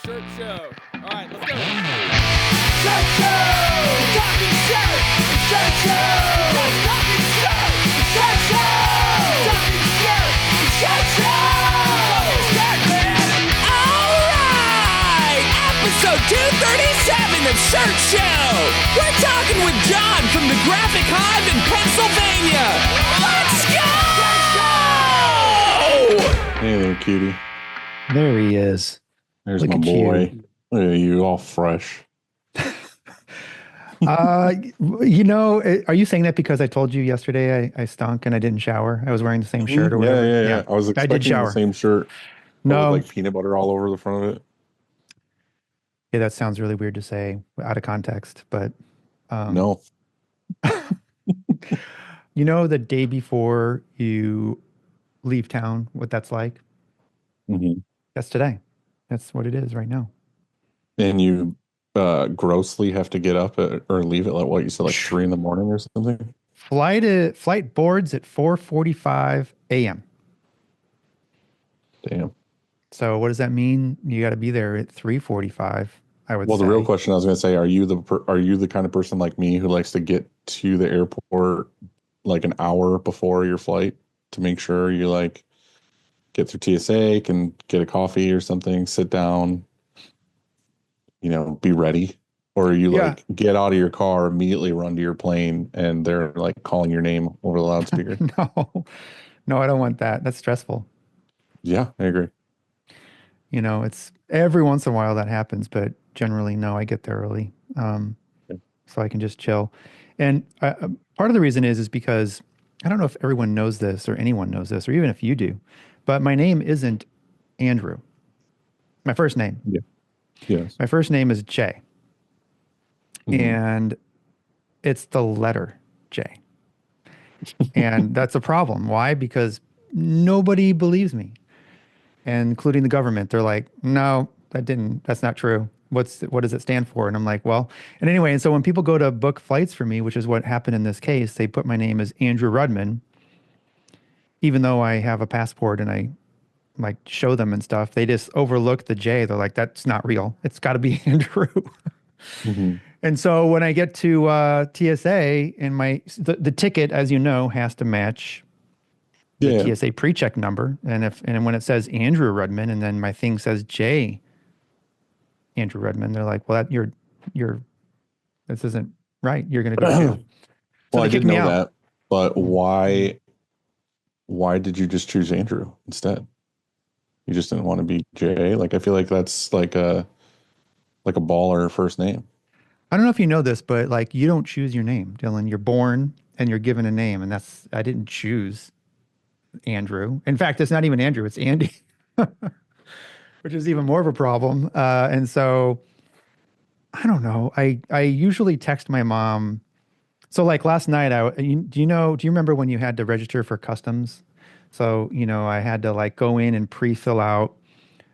Shirt show. All right, let's go. Shirt show! Talking shirt! Shirt show! Talking shirt! Shirt show! Talking shirt! Shirt show! Shirt, man! All right! Episode 237 of Shirt Show! We're talking with John from the Graphic Hive in Pennsylvania! Let's go! Hey there, cutie. There he is. There's Look my at boy. Look at you, all fresh. Are you saying that because I told you yesterday I stunk and I didn't shower? I was wearing the same shirt or whatever. Yeah. I was expecting the same shirt. No, with like peanut butter all over the front of it. Yeah, that sounds really weird to say out of context, but No. You know, the day before you leave town, what that's like? Mm-hmm. That's today. That's what it is right now. And you grossly have to get up or leave at like what you said, like 3 a.m. or something. Flight boards at 4:45 a.m. Damn. So what does that mean? You got to be there at 3:45. I would. Well, say. the real question I was going to say: Are you the kind of person like me who likes to get to the airport like an hour before your flight to make sure you like get through TSA, can get a coffee or something, sit down, be ready? Or are you like get out of your car, immediately run to your plane, and they're like calling your name over the loudspeaker? No, I don't want that. That's stressful. Yeah, I agree. It's every once in a while that happens, but generally, no, I get there early, so I can just chill. And part of the reason is because I don't know if everyone knows this or anyone knows this, or even if you do, but my name isn't Andrew. My first name. Yeah. Yes. My first name is Jay. Mm-hmm. And it's the letter J. And that's a problem. Why? Because nobody believes me, and including the government. They're like, no, that's not true. What does it stand for? And I'm like, well, and anyway, and so when people go to book flights for me, which is what happened in this case, they put my name as Andrew Rudman, even though I have a passport and I like show them and stuff. They just overlook the J. They're like, that's not real. It's got to be Andrew. Mm-hmm. And so when I get to TSA, and the ticket, as you know, has to match the TSA pre-check number. And when it says Andrew Rudman and then my thing says J. Andrew Rudman, they're like, well, this isn't right. You're going to do it too. Well, I didn't know that, but why did you just choose Andrew instead? You just didn't want to be Jay? Like, I feel like that's like a baller first name. I don't know if you know this, but like, you don't choose your name, Dylan. You're born and you're given a name, and I didn't choose Andrew. In fact, it's not even Andrew, it's Andy, which is even more of a problem. And so I don't know. I usually text my mom. So like last night, do you remember when you had to register for customs? So, I had to like go in and pre-fill out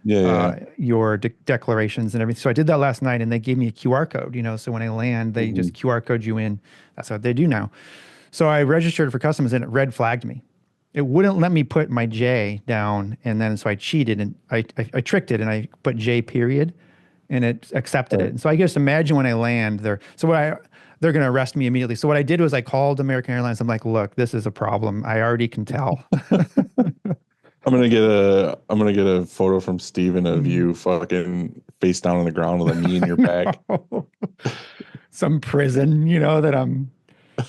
your declarations and everything. So I did that last night, and they gave me a QR code, so when I land, they just QR code you in. That's what they do now. So I registered for customs, and it red flagged me. It wouldn't let me put my J down. And then, so I cheated, and I tricked it, and I put J period, and it accepted it. And so I just imagine when I land there. They're going to arrest me immediately. So what I did was I called American Airlines. I'm like, look, this is a problem. I already can tell. I'm gonna get a photo from Steven of you fucking face down on the ground with a knee in your back. Some prison, that I'm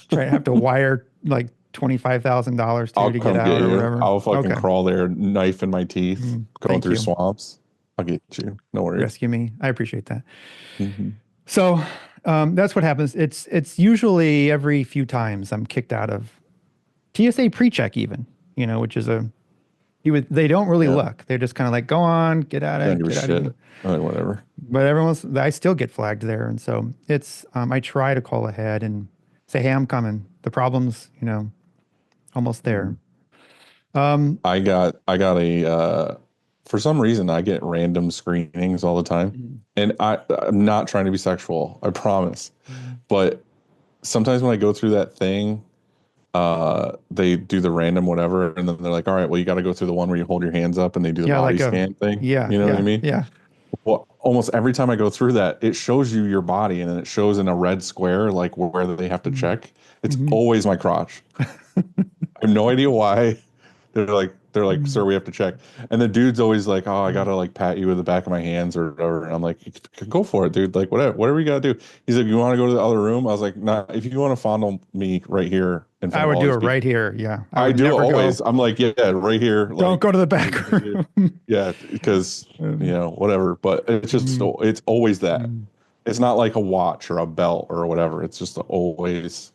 trying to have to wire like $25,000 to get out or whatever. I'll fucking crawl there, knife in my teeth, going through swamps. I'll get you. No worries. Rescue me. I appreciate that. Mm-hmm. So that's what happens. It's usually every few times I'm kicked out of TSA pre-check even, which is they don't really look. They're just kind of like, go on, get out of it. Like, whatever. But I still get flagged there. And so it's, I try to call ahead and say, hey, I'm coming. The problem's, almost there. I got for some reason, I get random screenings all the time. And I'm not trying to be sexual, I promise. But sometimes when I go through that thing, they do the random whatever, and then they're like, all right, well, you got to go through the one where you hold your hands up and they do the body scan thing. Yeah. You know what I mean? Yeah. Well, almost every time I go through that, it shows you your body and then it shows in a red square, like where they have to check. It's always my crotch. I have no idea why. They're like, sir, we have to check. And the dude's always like, oh, I gotta like pat you with the back of my hands or whatever. And I'm like, go for it, dude. Like whatever you gotta do. He's like, you want to go to the other room? I was like, nah, if you want to fondle me right here in front I of would all do these it people. right here. Yeah. I do never always. Go. I'm like, yeah, right here. Don't like, go to the back room. yeah, because whatever. But it's just it's always that. It's not like a watch or a belt or whatever. It's just always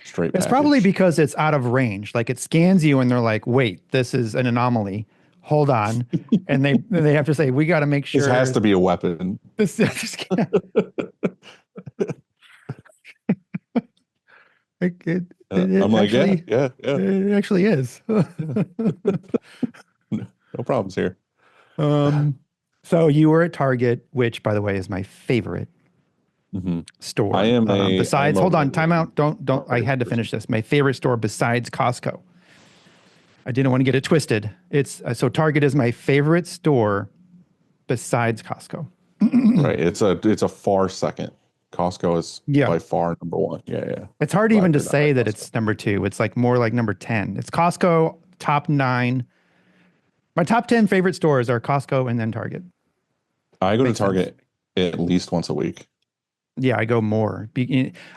straight It's package. probably because it's out of range. Like it scans you and they're like, wait, this is an anomaly. Hold on. And they have to say, we got to make sure This has to be a weapon. This it I'm like, actually, yeah. It actually is. No problems here. So you were at Target, which, by the way, is my favorite store. I am besides, hold on, time out. Don't. I had to person. finish this. My favorite store besides Costco. I didn't want to get it twisted. It's so Target is my favorite store besides Costco. Right. It's a far second. Costco is by far number one. Yeah. It's hard even to say that it's number 2. It's like more like number 10. It's Costco, top 9. My top 10 favorite stores are Costco and then Target. I go to Target at least once a week. Yeah, I go more.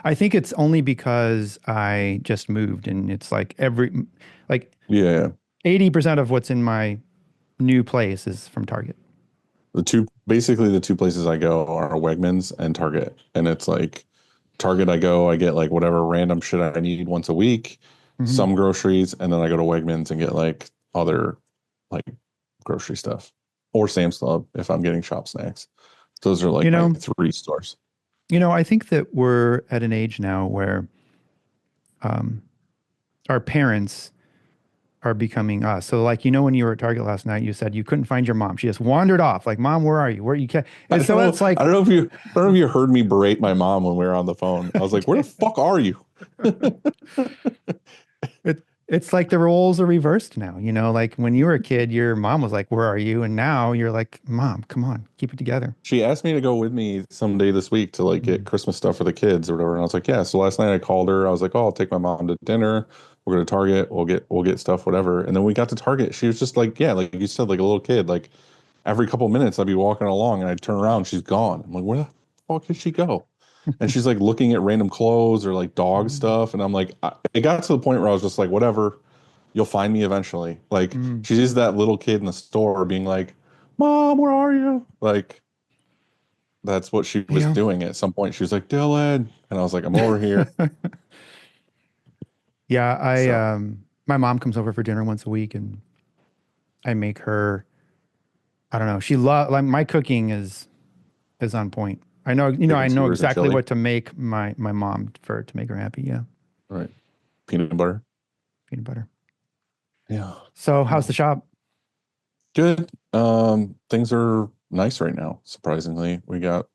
I think it's only because I just moved and it's like 80% of what's in my new place is from Target. The two places I go are Wegmans and Target. And it's like Target, I get like whatever random shit I need once a week, some groceries, and then I go to Wegmans and get like other like grocery stuff, or Sam's Club if I'm getting shop snacks. Those are like my 3 stores. I think that we're at an age now where our parents are becoming us. So like, when you were at Target last night, you said you couldn't find your mom. She just wandered off. Like, Mom, where are you? Where you can't. And so it's like, I don't know if you heard me berate my mom when we were on the phone. I was like, where the fuck are you? It's like the roles are reversed now. Like when you were a kid, your mom was like, where are you? And now you're like, Mom, come on, keep it together. She asked me to go with me someday this week to like get Christmas stuff for the kids or whatever. And I was like, yeah. So last night I called her. I was like, oh, I'll take my mom to dinner. We'll go to Target. We'll get stuff, whatever. And then we got to Target. She was just like, yeah, like you said, like a little kid. Like every couple of minutes I'd be walking along and I'd turn around. She's gone. I'm like, where the fuck did she go? And she's like looking at random clothes or like dog stuff. And I'm like, it got to the point where I was just like, whatever. You'll find me eventually. Like she's that little kid in the store being like, Mom, where are you? Like that's what she was doing. At some point she was like, Dylan. And I was like, I'm over here. Yeah. My mom comes over for dinner once a week and I make her, I don't know. She like my cooking is on point. I know, I know exactly what to make my mom to make her happy. Yeah. Right. Peanut butter. Yeah. So how's the shop? Good. Things are nice right now. Surprisingly, we got,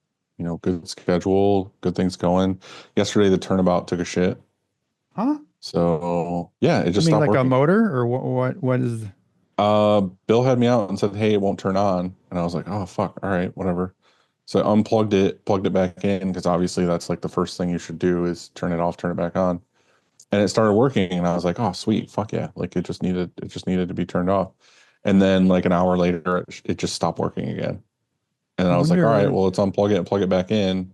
good schedule, good things going. Yesterday, the Turnabout took a shit. Huh? So yeah, it just stopped like working. A motor or what is? Bill had me out and said, hey, it won't turn on. And I was like, oh, fuck. All right, whatever. So I unplugged it, plugged it back in because obviously that's like the first thing you should do is turn it off, turn it back on. And it started working and I was like, oh, sweet. Fuck yeah. Like it just needed to be turned off. And then like an hour later, it just stopped working again. And I was like, all right, well, let's unplug it and plug it back in.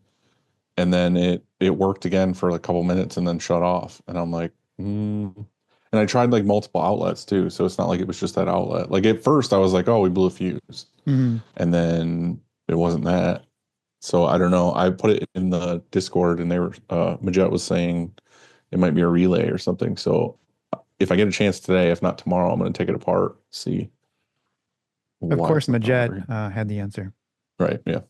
And then it worked again for a couple minutes and then shut off. And I'm like, And I tried like multiple outlets too. So it's not like it was just that outlet. Like at first I was like, oh, we blew a fuse. And then it wasn't that. So I don't know. I put it in the Discord and they were, Majet was saying it might be a relay or something. So if I get a chance today, if not tomorrow, I'm going to take it apart, see. Of course, Majet had the answer. Right. Yeah.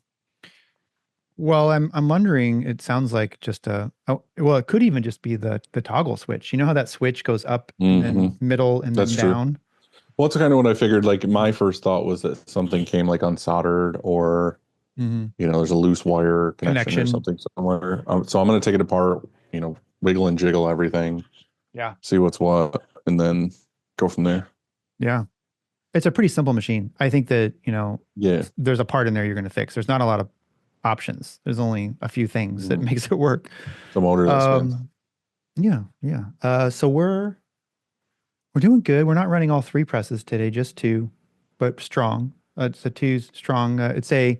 Well, I'm wondering, it sounds like just it could even just be the toggle switch. You know how that switch goes up and then middle and then down? True. Well, that's kind of what I figured. Like my first thought was that something came like unsoldered or, there's a loose wire connection or something somewhere. So I'm going to take it apart, wiggle and jiggle everything. Yeah. See what's what and then go from there. Yeah. It's a pretty simple machine. I think that, Yeah. there's a part in there you're going to fix. There's not a lot of options. There's only a few things that Mhm. makes it work. The motor that spins. Yeah, yeah. So we're doing good. We're not running all three presses today, just two, but strong. It's a two strong. It's a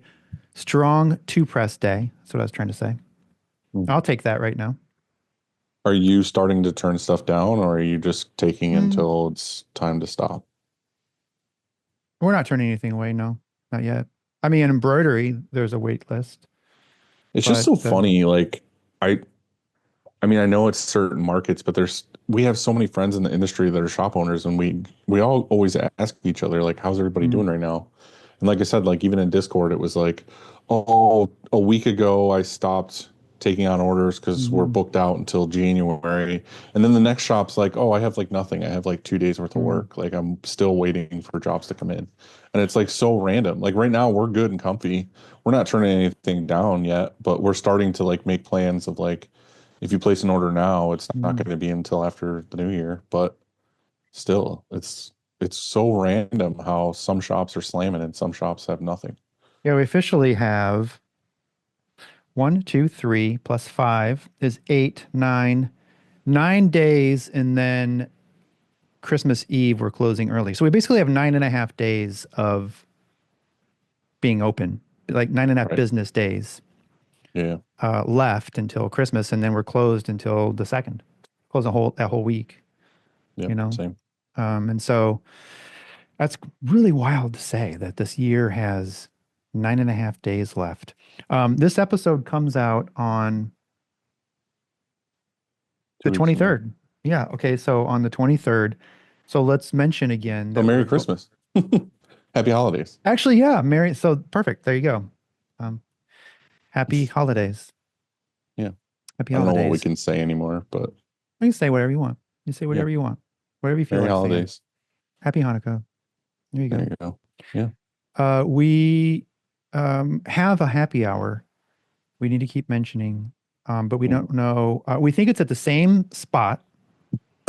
strong two press day. That's what I was trying to say. Mm. I'll take that right now. Are you starting to turn stuff down, or are you just taking Mm, until it's time to stop? we're not turning anything away. No, not yet. I mean, in embroidery, there's a wait list, It's just but so funny. Like I I mean, I know it's certain markets, but we have so many friends in the industry that are shop owners, and we all always ask each other like, how's everybody mm, doing right now? And like I said, like even in Discord, it was like, oh, a week ago I stopped taking on orders because we're mm, booked out until January. And then the next shop's like, oh, I have like nothing. I have like 2 days worth of mm. work. Like I'm still waiting for jobs to come in. And it's like so random. Like right now we're good and comfy. We're not turning anything down yet, but we're starting to like make plans of like, if you place an order now, it's not Mm. going to be until after the new year. But still, it's so random how some shops are slamming and some shops have nothing. Yeah, we officially have 1, 2, 3 plus 5 is 8, 9, 9 days, and then Christmas Eve we're closing early. So we basically have 9.5 days of being open, like 9.5 Right. business days Yeah. left until Christmas, and then we're closed until the second. Close that whole week, Yeah. you know. Same. And so that's really wild to say that this year has 9.5 days left. This episode comes out on the 2 weeks from now. 23rd. Yeah. Okay. So on the 23rd. So let's mention again So that Merry Christmas. Happy holidays. actually, yeah, Merry. So perfect. There you go. Um, happy holidays. Yeah. Happy I don't know what we holidays. can say anymore, but You can say whatever you want. You say yeah. whatever you want. Whatever you feel Merry like saying. holidays. Happy Hanukkah. There you There go. you go. Yeah. We have a happy hour. We need to keep mentioning, but we don't know. We think it's at the same spot,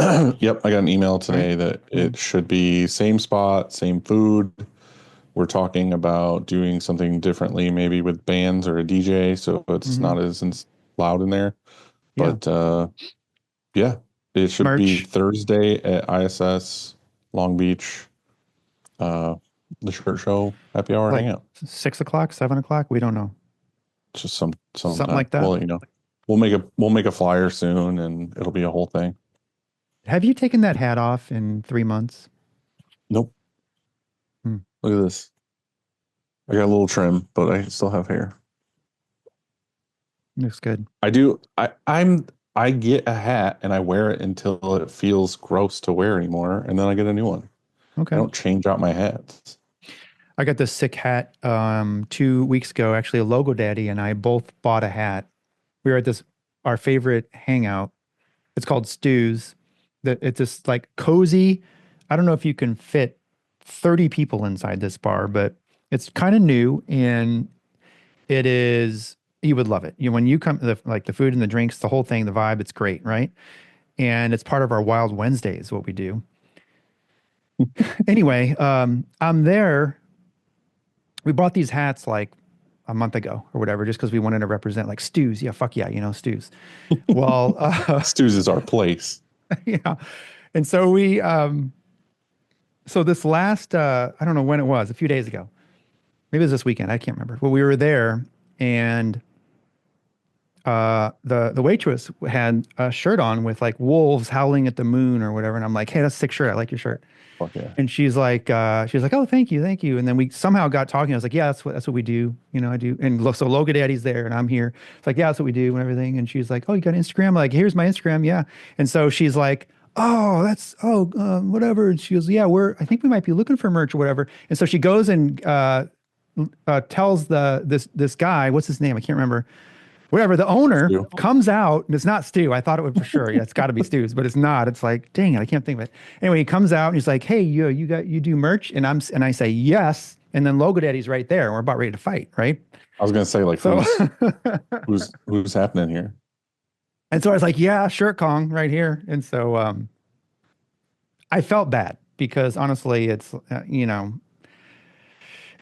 Yep. I got an email right? today that Mm, it should be same spot, same food. We're talking about doing something differently, maybe with bands or a DJ, so it's hmm not as loud in there. Yeah. But yeah, it should be Merch, Thursday at ISS Long Beach. Uh, the shirt show, happy hour, like hangout. 6 o'clock, 7 o'clock. We don't know. Just Something sometime. like that. We'll let you know. We'll make a flyer soon, and it'll be a whole thing. Have you taken that hat off in 3 months? Nope. Hmm. Look at this. I got a little trim, but I still have hair. Looks good. I do. I get a hat and I wear it until it feels gross to wear anymore, and then I get a new one. I Okay. don't change out my hats. I got this sick hat 2 weeks ago. Actually, a Logo Daddy and I both bought a hat. We were at this our favorite hangout. It's called Stews. That it's just like cozy. I don't know if you can fit 30 people inside this bar, but it's kind of new and it is you would love it. When you come like the food and the drinks, the whole thing, the vibe, it's great, right? And it's part of our Wild Wednesdays, what we do. Anyway, I'm there. We bought these hats like a month ago or whatever, just because we wanted to represent like Stews. Yeah, fuck yeah, Stews. Well, Stu's is our place. yeah. And so so this last, I don't know when it was, a few days ago, maybe it was this weekend. I can't remember. But we were there and the waitress had a shirt on with like wolves howling at the moon or whatever. And I'm like, hey, that's a sick shirt. I like your shirt. Fuck yeah. And she's like, oh, thank you, thank you. And then we somehow got talking. I was like, yeah, that's what we do. I do. And so Logo Daddy's there, and I'm here. It's like, yeah, that's what we do and everything. And she's like, oh, you got Instagram? I'm like, here's my Instagram, yeah. And so she's like, whatever. And she goes, yeah, I think we might be looking for merch or whatever. And so she goes and tells this guy, what's his name? I can't remember. Whatever, the owner Stu. comes out, and it's not Stu. I thought it would for sure. Yeah, it's got to be Stu's, but it's not. It's like, dang it, I can't think of it. Anyway, he comes out and he's like, "Hey, you do merch?" And I say yes, and then Logo Daddy's right there, and we're about ready to fight, right? I was gonna say like So, who's happening here? and so I was like, "Yeah, shirt Kong right here." And so I felt bad. because honestly, it's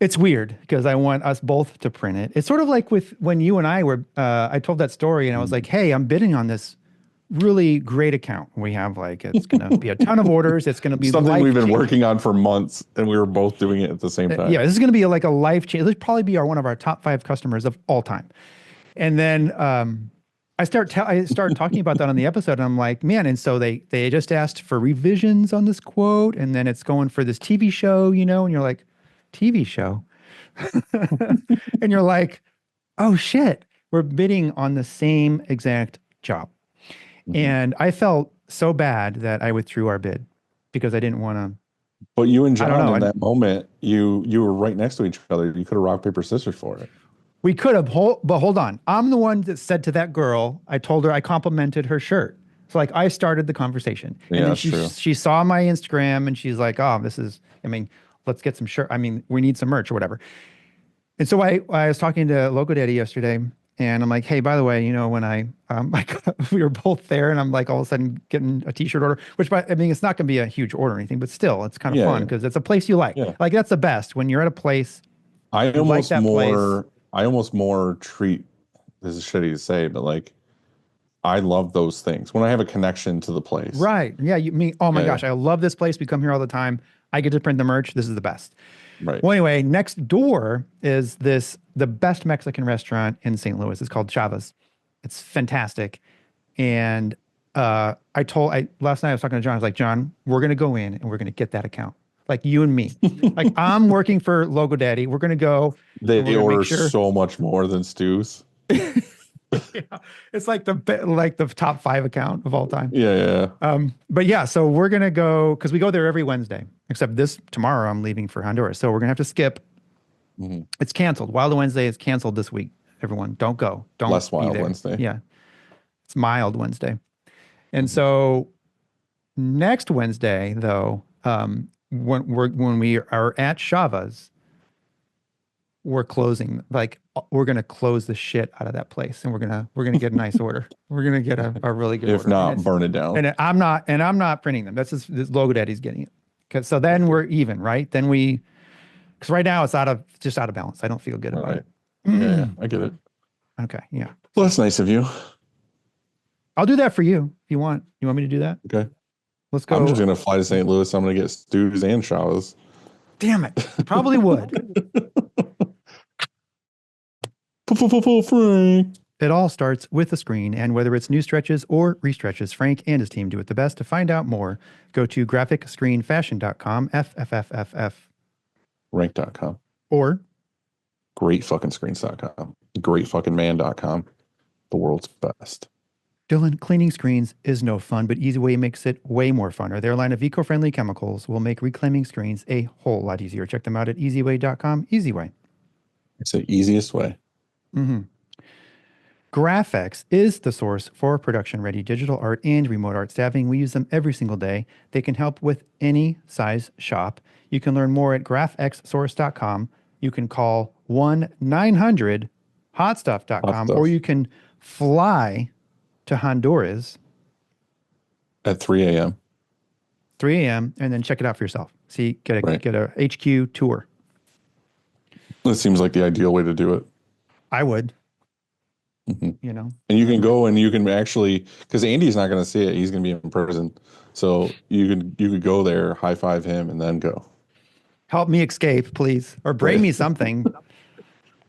it's weird because I want us both to print it. It's sort of like with when you and I were. I told that story and I was like, "Hey, I'm bidding on this really great account. We have like it's going to be a ton of orders. It's going to be Something we've been life-changing." working on for months, and we were both doing it at the same time. Yeah, this is going to be like a life change. This probably be one of our top 5 customers of all time. And then I start talking about that on the episode, and I'm like, man. And so they just asked for revisions on this quote, and then it's going for this TV show, and you're like, TV show, and you're like, oh shit, we're bidding on the same exact job. And I felt so bad that I withdrew our bid because I didn't want to. But you and I don't John know. in that moment, you were right next to each other. You could have rock, paper, scissors for it. We could have, but hold on. I'm the one that said to that girl, I told her I complimented her shirt. So like I started the conversation. And Yeah, then that's true. she saw my Instagram and she's like, oh, let's get some shirt. We need some merch or whatever. And so I was talking to Loco Daddy yesterday and I'm like, hey, by the way, when we were both there and I'm like all of a sudden getting a t-shirt order, which it's not going to be a huge order or anything, but still it's kind of fun because it's a place you like. Yeah. Like that's the best when you're at a place. I almost place. more treat, this is shitty to say, but like I love those things when I have a connection to the place. Right. Yeah. Oh my gosh, I love this place. We come here all the time. I get to print the merch. This is the best. Right. Well, anyway, next door is the best Mexican restaurant in St. Louis. It's called Chava's. It's fantastic. And last night I was talking to John. I was like, John, we're going to go in and we're going to get that account. Like you and me. Like I'm working for Logo Daddy. We're going to go. They order so much more than Stu's. Yeah, it's like the top 5 account of all time. Yeah. But yeah, so we're gonna go because we go there every Wednesday. Except tomorrow I'm leaving for Honduras, so we're gonna have to skip. Mm-hmm. It's canceled. Wild Wednesday is canceled this week. Everyone, don't go. Don't Less Wild there. Wednesday. Yeah, it's Mild Wednesday. And so next Wednesday, though, when we are at Chava's, we're closing. Like we're gonna close the shit out of that place, and we're gonna get a nice order. We're gonna get a really good. If order. not, burn it down. And I'm not printing them. That's just this Logo Daddy's getting it. So then we're even, right? Then because right now it's out of balance. I don't feel good about it. Yeah, I get it. Okay, yeah. Well, that's nice of you. I'll do that for you if you want. You want me to do that? Okay. Let's go. I'm just gonna fly to St. Louis. I'm gonna get Stu's and Shaw's. Damn it! Probably would. Frank. It all starts with a screen, and whether it's new stretches or restretches, Frank and his team do it the best. To find out more, go to graphicscreenfashion.com, FFFFF. Rank.com. Or greatfuckingscreens.com. Greatfuckingman.com. The world's best. Dylan, cleaning screens is no fun, but EasyWay makes it way more fun. Their line of eco-friendly chemicals will make reclaiming screens a whole lot easier. Check them out at easyway.com. EasyWay. It's the easiest way. Mm-hmm. Graphics is the source for production-ready digital art and remote art staffing. We use them every single day. They can help with any size shop. You can learn more at graphxsource.com. You can call 1-900-HOTStuff.com, or you can fly to Honduras at 3 a.m. 3 a.m. and then check it out for yourself. See, get a HQ tour. That seems like the ideal way to do it. I would. Mm-hmm. And you can go and you can actually, because Andy's not going to see it. He's going to be in prison. So you could go there, high five him, and then go. Help me escape, please. Or bring me something.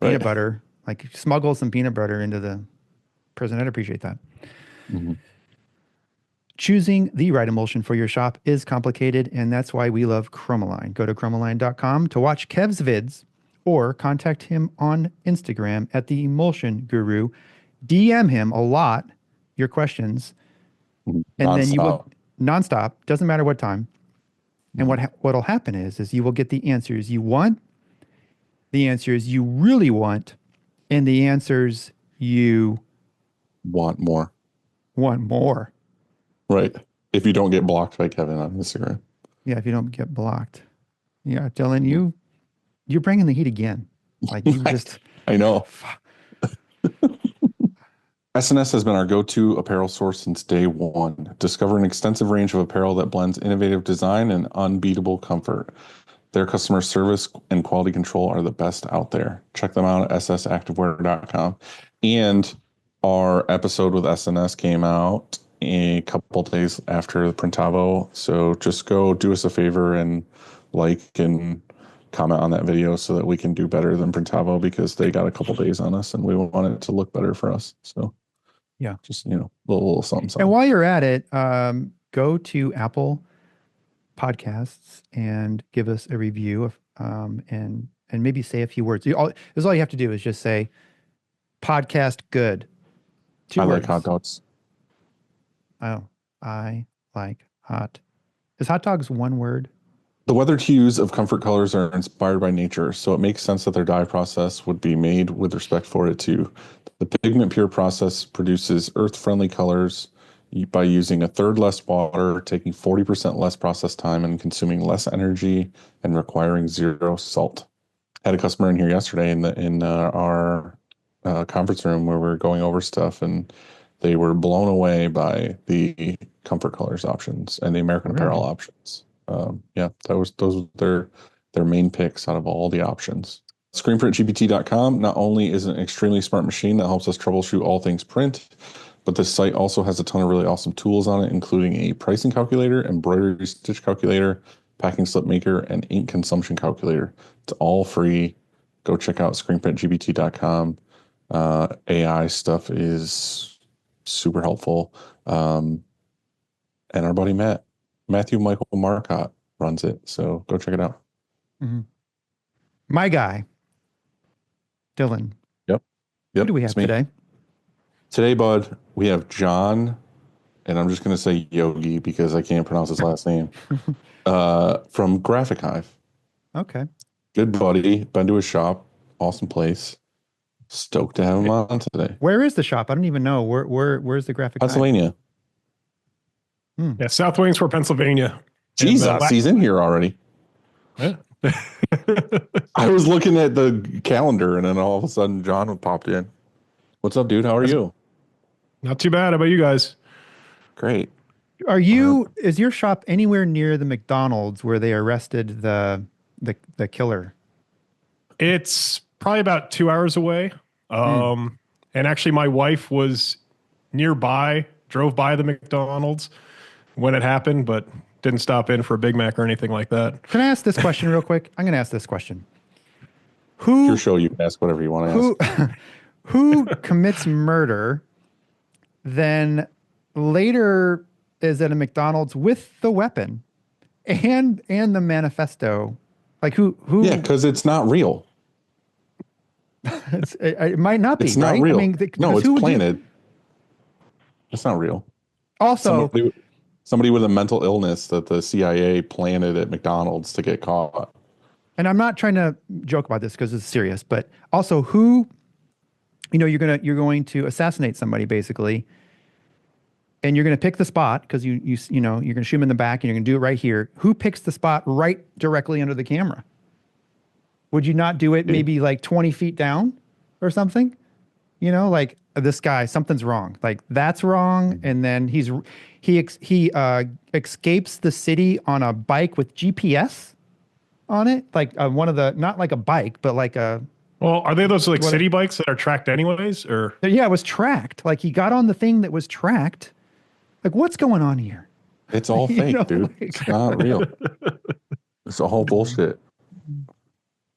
Peanut butter. Like smuggle some peanut butter into the prison. I'd appreciate that. Mm-hmm. Choosing the right emulsion for your shop is complicated, and that's why we love Chromaline. Go to chromaline.com to watch Kev's vids or contact him on Instagram at the Emulsion Guru. DM him a lot, your questions, and then you will nonstop, doesn't matter what time. And what'll happen is you will get the answers you want, the answers you really want, and the answers you want more. Right. If you don't get blocked by Kevin on Instagram. Yeah, if you don't get blocked. Yeah, Dylan, you're bringing the heat again. Like you just. I know. SNS has been our go-to apparel source since day one. Discover an extensive range of apparel that blends innovative design and unbeatable comfort. Their customer service and quality control are the best out there. Check them out at ssactivewear.com. And our episode with SNS came out a couple days after the Printavo. So just go do us a favor and like and comment on that video so that we can do better than Printavo, because they got a couple days on us and we want it to look better for us. So Yeah. just, little something, something. And while you're at it, go to Apple Podcasts and give us a review of, and maybe say a few words. All you have to do is just say podcast good. 2 I words. like hot dogs. Oh, I like hot. Is hot dogs one word? The weathered hues of comfort colors are inspired by nature, so it makes sense that their dye process would be made with respect for it too. The Pigment Pure process produces earth-friendly colors by using a third less water, taking 40% less process time, and consuming less energy and requiring 0 salt. I had a customer in here yesterday in our conference room where we were going over stuff, and they were blown away by the comfort colors options and the American Apparel options. Those were their main picks out of all the options. ScreenPrintGPT.com not only is an extremely smart machine that helps us troubleshoot all things print, but this site also has a ton of really awesome tools on it, including a pricing calculator, embroidery stitch calculator, packing slip maker, and ink consumption calculator. It's all free. Go check out ScreenPrintGPT.com. AI stuff is super helpful. And our buddy Matthew Michael Marcotte runs it. So go check it out. Mm-hmm. My guy, Dylan. Yep. Who do we have today? Today, bud, we have John, and I'm just going to say Yogi because I can't pronounce his last name, from Graphic Hive. Okay. Good buddy. Been to his shop. Awesome place. Stoked to have him on today. Where is the shop? I don't even know. Where's the Graphic Hive? Pennsylvania. Yeah, South Williamsport, Pennsylvania. Jesus, he's in here already. Yeah. I was looking at the calendar, and then all of a sudden John popped in. What's up, dude? How are you? Not too bad. How about you guys? Great. Is your shop anywhere near the McDonald's where they arrested the killer? It's probably about 2 hours away. And actually my wife was nearby, drove by the McDonald's when it happened, but didn't stop in for a Big Mac or anything like that. Can I ask this question real quick? I'm going to ask this question. It's your show. You can ask whatever you want to ask. Who commits murder, then later is at a McDonald's with the weapon and the manifesto? Like who? Yeah, because it's not real. It might not be. It's not right? real. I mean, no, it's planted. It's not real. Also, somebody with a mental illness that the CIA planted at McDonald's to get caught. And I'm not trying to joke about this because it's serious, but also who, you're going to assassinate somebody basically, and you're going to pick the spot because you're going to shoot him in the back and you're going to do it right here. Who picks the spot right directly under the camera? Would you not do it maybe like 20 feet down or something? Like this guy, something's wrong. Like that's wrong. And then he escapes the city on a bike with GPS on it. Like not like a bike, but like a. Well, are they those like city bikes that are tracked anyways, or? Yeah, it was tracked. Like he got on the thing that was tracked. Like what's going on here? It's all fake, dude. It's not real. It's all bullshit.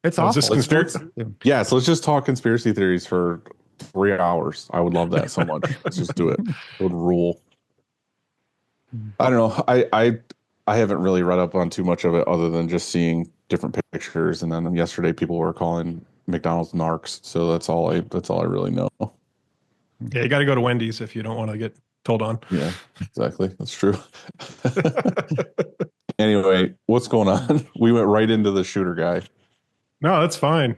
It's awful. Is this conspiracy? Yeah, so let's just talk conspiracy theories for 3 hours. I would love that so much. Let's just do it. It would rule. I don't know. I haven't really read up on too much of it other than just seeing different pictures. And then yesterday people were calling McDonald's narcs. So that's all I really know. Yeah, you got to go to Wendy's if you don't want to get told on. Yeah, exactly. That's true. Anyway, what's going on? We went right into the shooter guy. No, that's fine.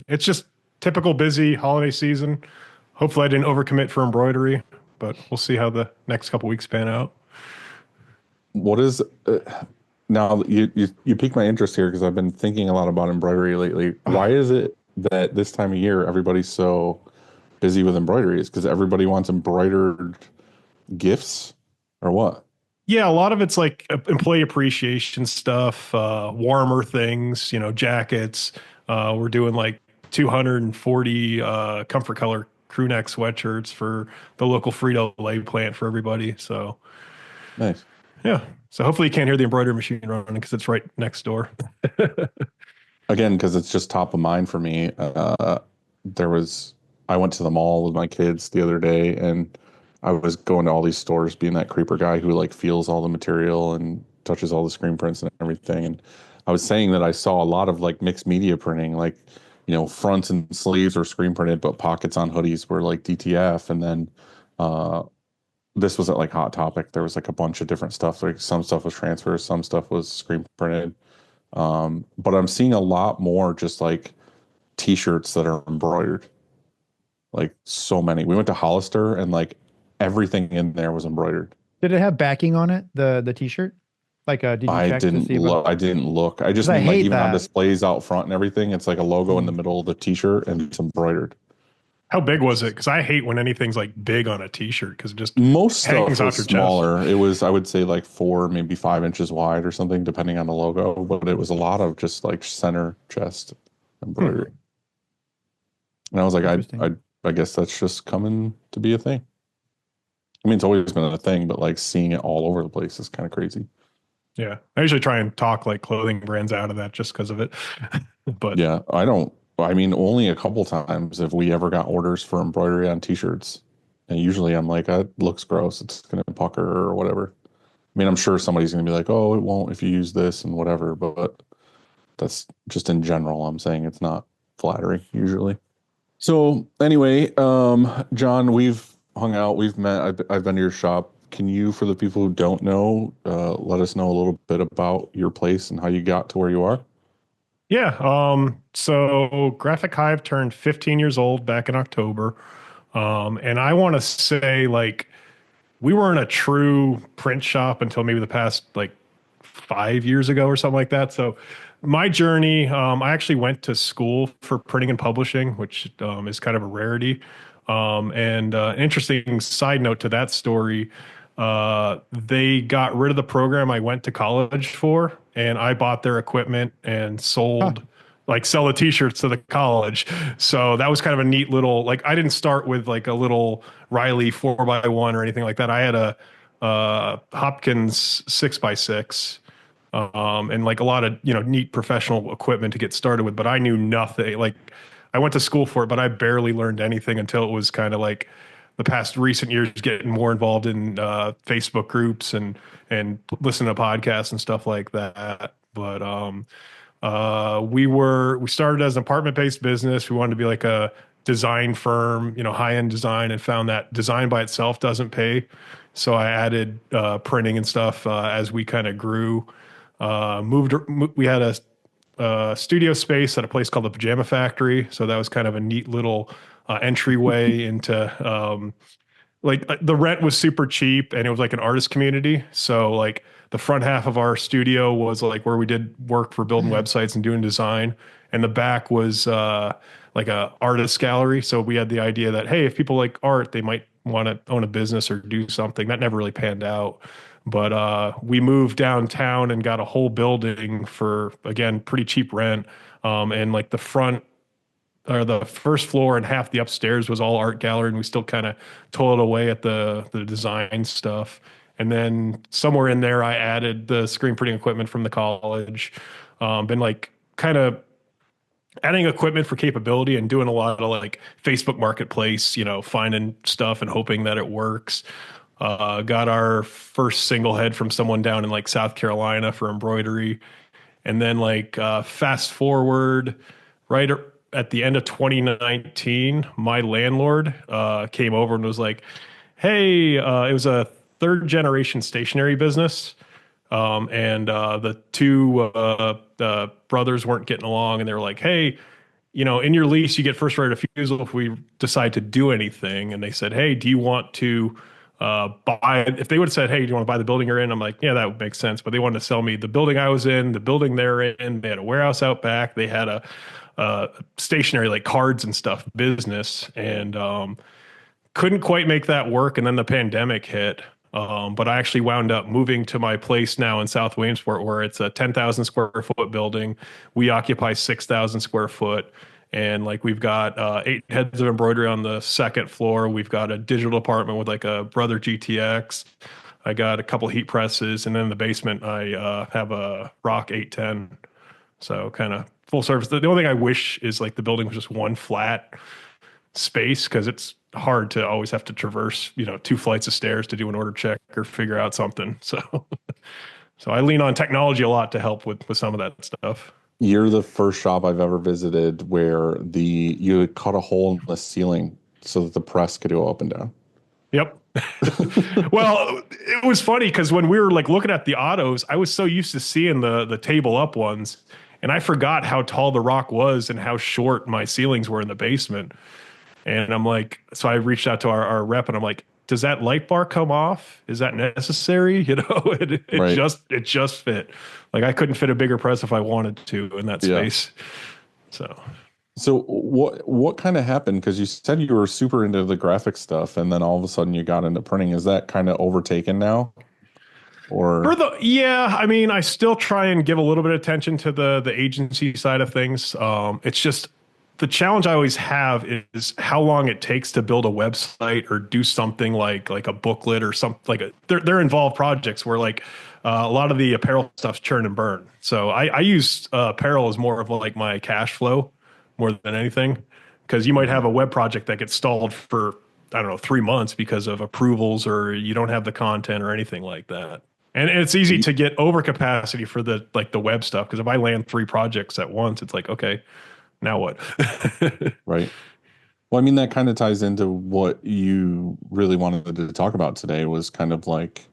It's just typical busy holiday season. Hopefully I didn't overcommit for embroidery, but we'll see how the next couple weeks pan out. What is now you piqued my interest here because I've been thinking a lot about embroidery lately. Why is it that this time of year everybody's so busy with embroidery? Is because everybody wants embroidered gifts or what? Yeah, a lot of it's like employee appreciation stuff, warmer things, jackets. We're doing like 240 comfort color crew neck sweatshirts for the local Frito-Lay plant for everybody. So Nice. yeah. So hopefully you can't hear the embroidery machine running because it's right next door. Again, because it's just top of mind for me. I went to the mall with my kids the other day, and I was going to all these stores, being that creeper guy who like feels all the material and touches all the screen prints and everything. And I was saying that I saw a lot of like mixed media printing, like, fronts and sleeves were screen printed, but pockets on hoodies were like DTF. And then uh, this was at like Hot Topic. There was like a bunch of different stuff. Like some stuff was transfers, some stuff was screen printed. But I'm seeing a lot more just like t-shirts that are embroidered. Like so many. We went to Hollister and like everything in there was embroidered. Did it have backing on it? The t-shirt? Like, did you check to see? I didn't look. I just 'Cause I mean like hate even on that. displays out front and everything, it's like a logo in the middle of the t-shirt and it's embroidered. How big was it? Because I hate when anything's like big on a t-shirt because it just Most hangs stuff off was your chest. smaller. It was, I would say, like 4, maybe 5 inches wide or something, depending on the logo. But it was a lot of just like center chest embroidery. And I was like, Interesting. I guess that's just coming to be a thing. I mean, it's always been a thing, but like seeing it all over the place is kind of crazy. Yeah. I usually try and talk like clothing brands out of that just because of it. But Yeah, I mean, only a couple times have we ever got orders for embroidery on t-shirts. And usually I'm like, that looks gross. It's going to pucker or whatever. I mean, I'm sure somebody's going to be like, oh, it won't if you use this and whatever. But that's just in general. I'm saying it's not flattering usually. So anyway, John, we've hung out, we've met. I've been to your shop. Can you, for the people who don't know, let us know a little bit about your place and how you got to where you are? yeah. So Graphic Hive turned 15 years old back in October. And I want to say like we weren't a true print shop until maybe the past like 5 years ago or something like that. So my journey, I actually went to school for printing and publishing, which is kind of a rarity. And interesting side note to that story, they got rid of the program I went to college for, and I bought their equipment and sold. Like sell the t-shirts to the college. So that was kind of a neat little, like I didn't start with like a little Riley 4x1 or anything like that. I had a Hopkins 6x6 and like a lot of neat professional equipment to get started with, but I knew nothing. Like I went to school for it, but I barely learned anything until it was kind of like the past recent years getting more involved in Facebook groups and listening to podcasts and stuff like that. But we started as an apartment-based business. We wanted to be like a design firm, high-end design, and found that design by itself doesn't pay. So I added printing and stuff as we kind of grew. We had a studio space at a place called the Pajama Factory. So that was kind of a neat little entryway into like the rent was super cheap and it was like an artist community. So like the front half of our studio was like where we did work for building websites and doing design. And the back was like a artist gallery. So we had the idea that, hey, if people like art, they might want to own a business or do something. That never really panned out. But we moved downtown and got a whole building for, again, pretty cheap rent. And like the front or the first floor and half the upstairs was all art gallery, and we still kind of toiled away at the design stuff. And then somewhere in there, I added the screen printing equipment from the college. Been like kind of adding equipment for capability and doing a lot of like Facebook Marketplace, finding stuff and hoping that it works. Got our first single head from someone down in like South Carolina for embroidery. And then like fast forward right at the end of 2019, my landlord came over and was like, hey, it was a third generation stationery business. And the two brothers weren't getting along, and they were like, hey, in your lease, you get first right of refusal if we decide to do anything. And they said, hey, do you want to buy it? If they would have said, hey, do you want to buy the building you're in? I'm like, yeah, that would make sense. But they wanted to sell me the building I was in, the building they're in. They had a warehouse out back. They had a stationary like cards and stuff business, and couldn't quite make that work. And then the pandemic hit. But I actually wound up moving to my place now in South Williamsport, where it's a 10,000 square foot building. We occupy 6,000 square foot. And like we've got 8 heads of embroidery on the second floor. We've got a digital department with like a Brother GTX. I got a couple heat presses. And then in the basement, I have a Rock 810. So kind of full service. The only thing I wish is like the building was just one flat space, because it's hard to always have to traverse, 2 flights of stairs to do an order check or figure out something. So, so I lean on technology a lot to help with some of that stuff. You're the first shop I've ever visited where you cut a hole in the ceiling so that the press could go up and down. Yep. Well, it was funny because when we were like looking at the autos, I was so used to seeing the table up ones, and I forgot how tall the Rock was and how short my ceilings were in the basement. And I'm like, so I reached out to our rep, and I'm like, does that light bar come off? Is that necessary? It Right. just fit. Like I couldn't fit a bigger press if I wanted to in that space. So what kind of happened? Because you said you were super into the graphic stuff, and then all of a sudden you got into printing. Is that kind of overtaken now? Or I mean, I still try and give a little bit of attention to the agency side of things. It's just the challenge I always have is how long it takes to build a website or do something like a booklet or something like they're involved projects where like a lot of the apparel stuff's churn and burn. So I use apparel as more of like my cash flow more than anything, because you might have a web project that gets stalled for, I don't know, 3 months because of approvals, or you don't have the content or anything like that. And it's easy to get over capacity for the web stuff, because if I land 3 projects at once, it's like, okay, now what? right. Well, I mean, that kind of ties into what you really wanted to talk about today, was kind of like,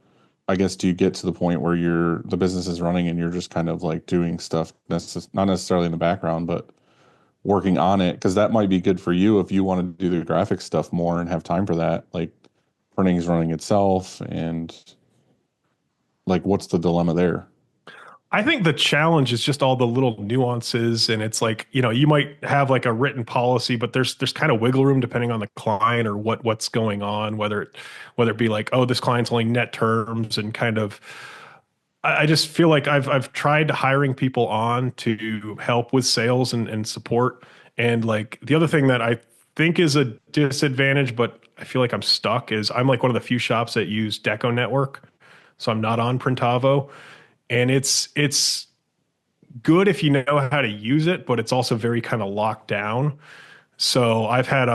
I guess, do you get to the point where the business is running and you're just kind of like doing stuff, not necessarily in the background, but working on it? Because that might be good for you if you want to do the graphic stuff more and have time for that. Like printing is running itself, and like, what's the dilemma there? I think the challenge is just all the little nuances, and it's like, you might have like a written policy, but there's kind of wiggle room depending on the client or what's going on, whether it be like, oh, this client's only net terms, and kind of, I just feel like I've tried hiring people on to help with sales and support. And like the other thing that I think is a disadvantage, but I feel like I'm stuck, is I'm like one of the few shops that use Deco Network. So I'm not on Printavo. And it's good if you know how to use it, but it's also very kind of locked down. So I've had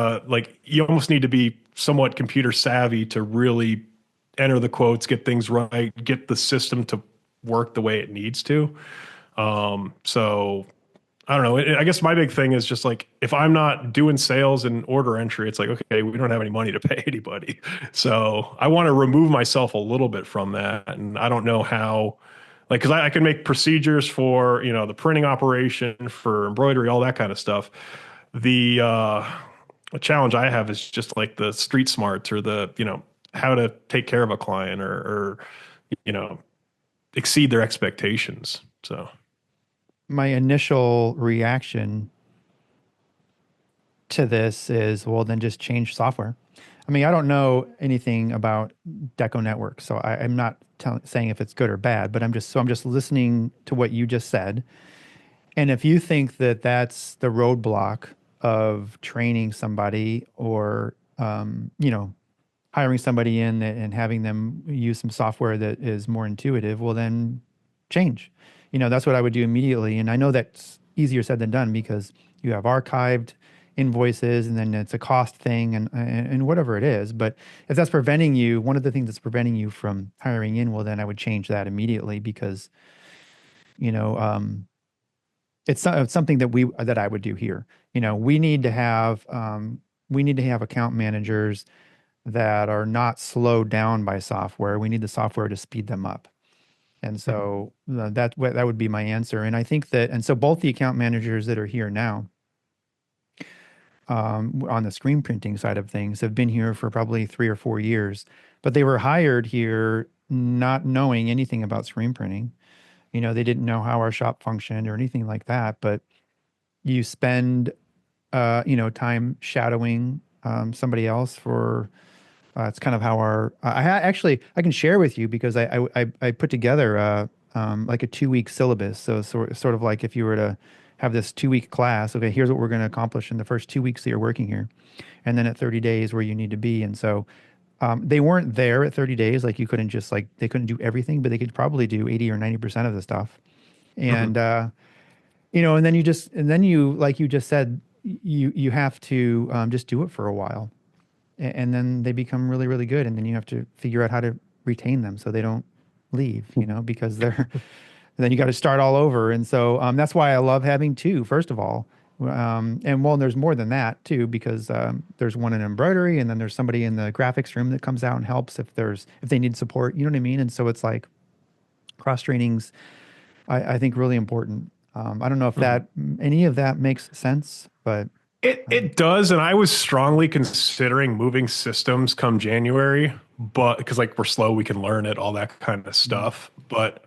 you almost need to be somewhat computer savvy to really enter the quotes, get things right, get the system to work the way it needs to. So I don't know. I guess my big thing is just like, if I'm not doing sales and order entry, it's like, okay, we don't have any money to pay anybody. So I want to remove myself a little bit from that. And I don't know how, like, because I can make procedures for, the printing operation, for embroidery, all that kind of stuff. The challenge I have is just like the street smarts, or the, how to take care of a client, or exceed their expectations. So My initial reaction to this is, well, then just change software. I mean, I don't know anything about Deco Network, so I'm not saying if it's good or bad, but I'm just listening to what you just said. And if you think that that's the roadblock of training somebody, or hiring somebody in and having them use some software that is more intuitive, well, then change. That's what I would do immediately. And I know that's easier said than done, because you have archived invoices, and then it's a cost thing, and whatever it is. But if that's preventing you, one of the things that's preventing you from hiring in, well, then I would change that immediately, because it's something that I would do here. We need to have account managers that are not slowed down by software. We need the software to speed them up. And so that would be my answer. And I think and so both the account managers that are here now, on the screen printing side of things, have been here for probably 3 or 4 years, but they were hired here not knowing anything about screen printing. They didn't know how our shop functioned or anything like that, but you spend time shadowing somebody else for it's kind of how actually I can share with you because I put together like a 2 week syllabus. So sort of like if you were to have this 2 week class, okay, here's what we're going to accomplish in the first 2 weeks that you're working here, and then at 30 days where you need to be. And so they weren't there at 30 days. Like you couldn't just like they couldn't do everything, but they could probably do 80 or 90% of the stuff. And and then you like you just said, you have to just do it for a while, and then they become really, really good. And then you have to figure out how to retain them so they don't leave, because they're, then you got to start all over. And so that's why I love having two, first of all. And well, there's more than that too, because there's one in embroidery, and then there's somebody in the graphics room that comes out and helps if they need support, you know what I mean? And so it's like cross trainings, I think really important. I don't know if any of that makes sense, but It does, and I was strongly considering moving systems come January, but because like we're slow, we can learn it, all that kind of stuff. But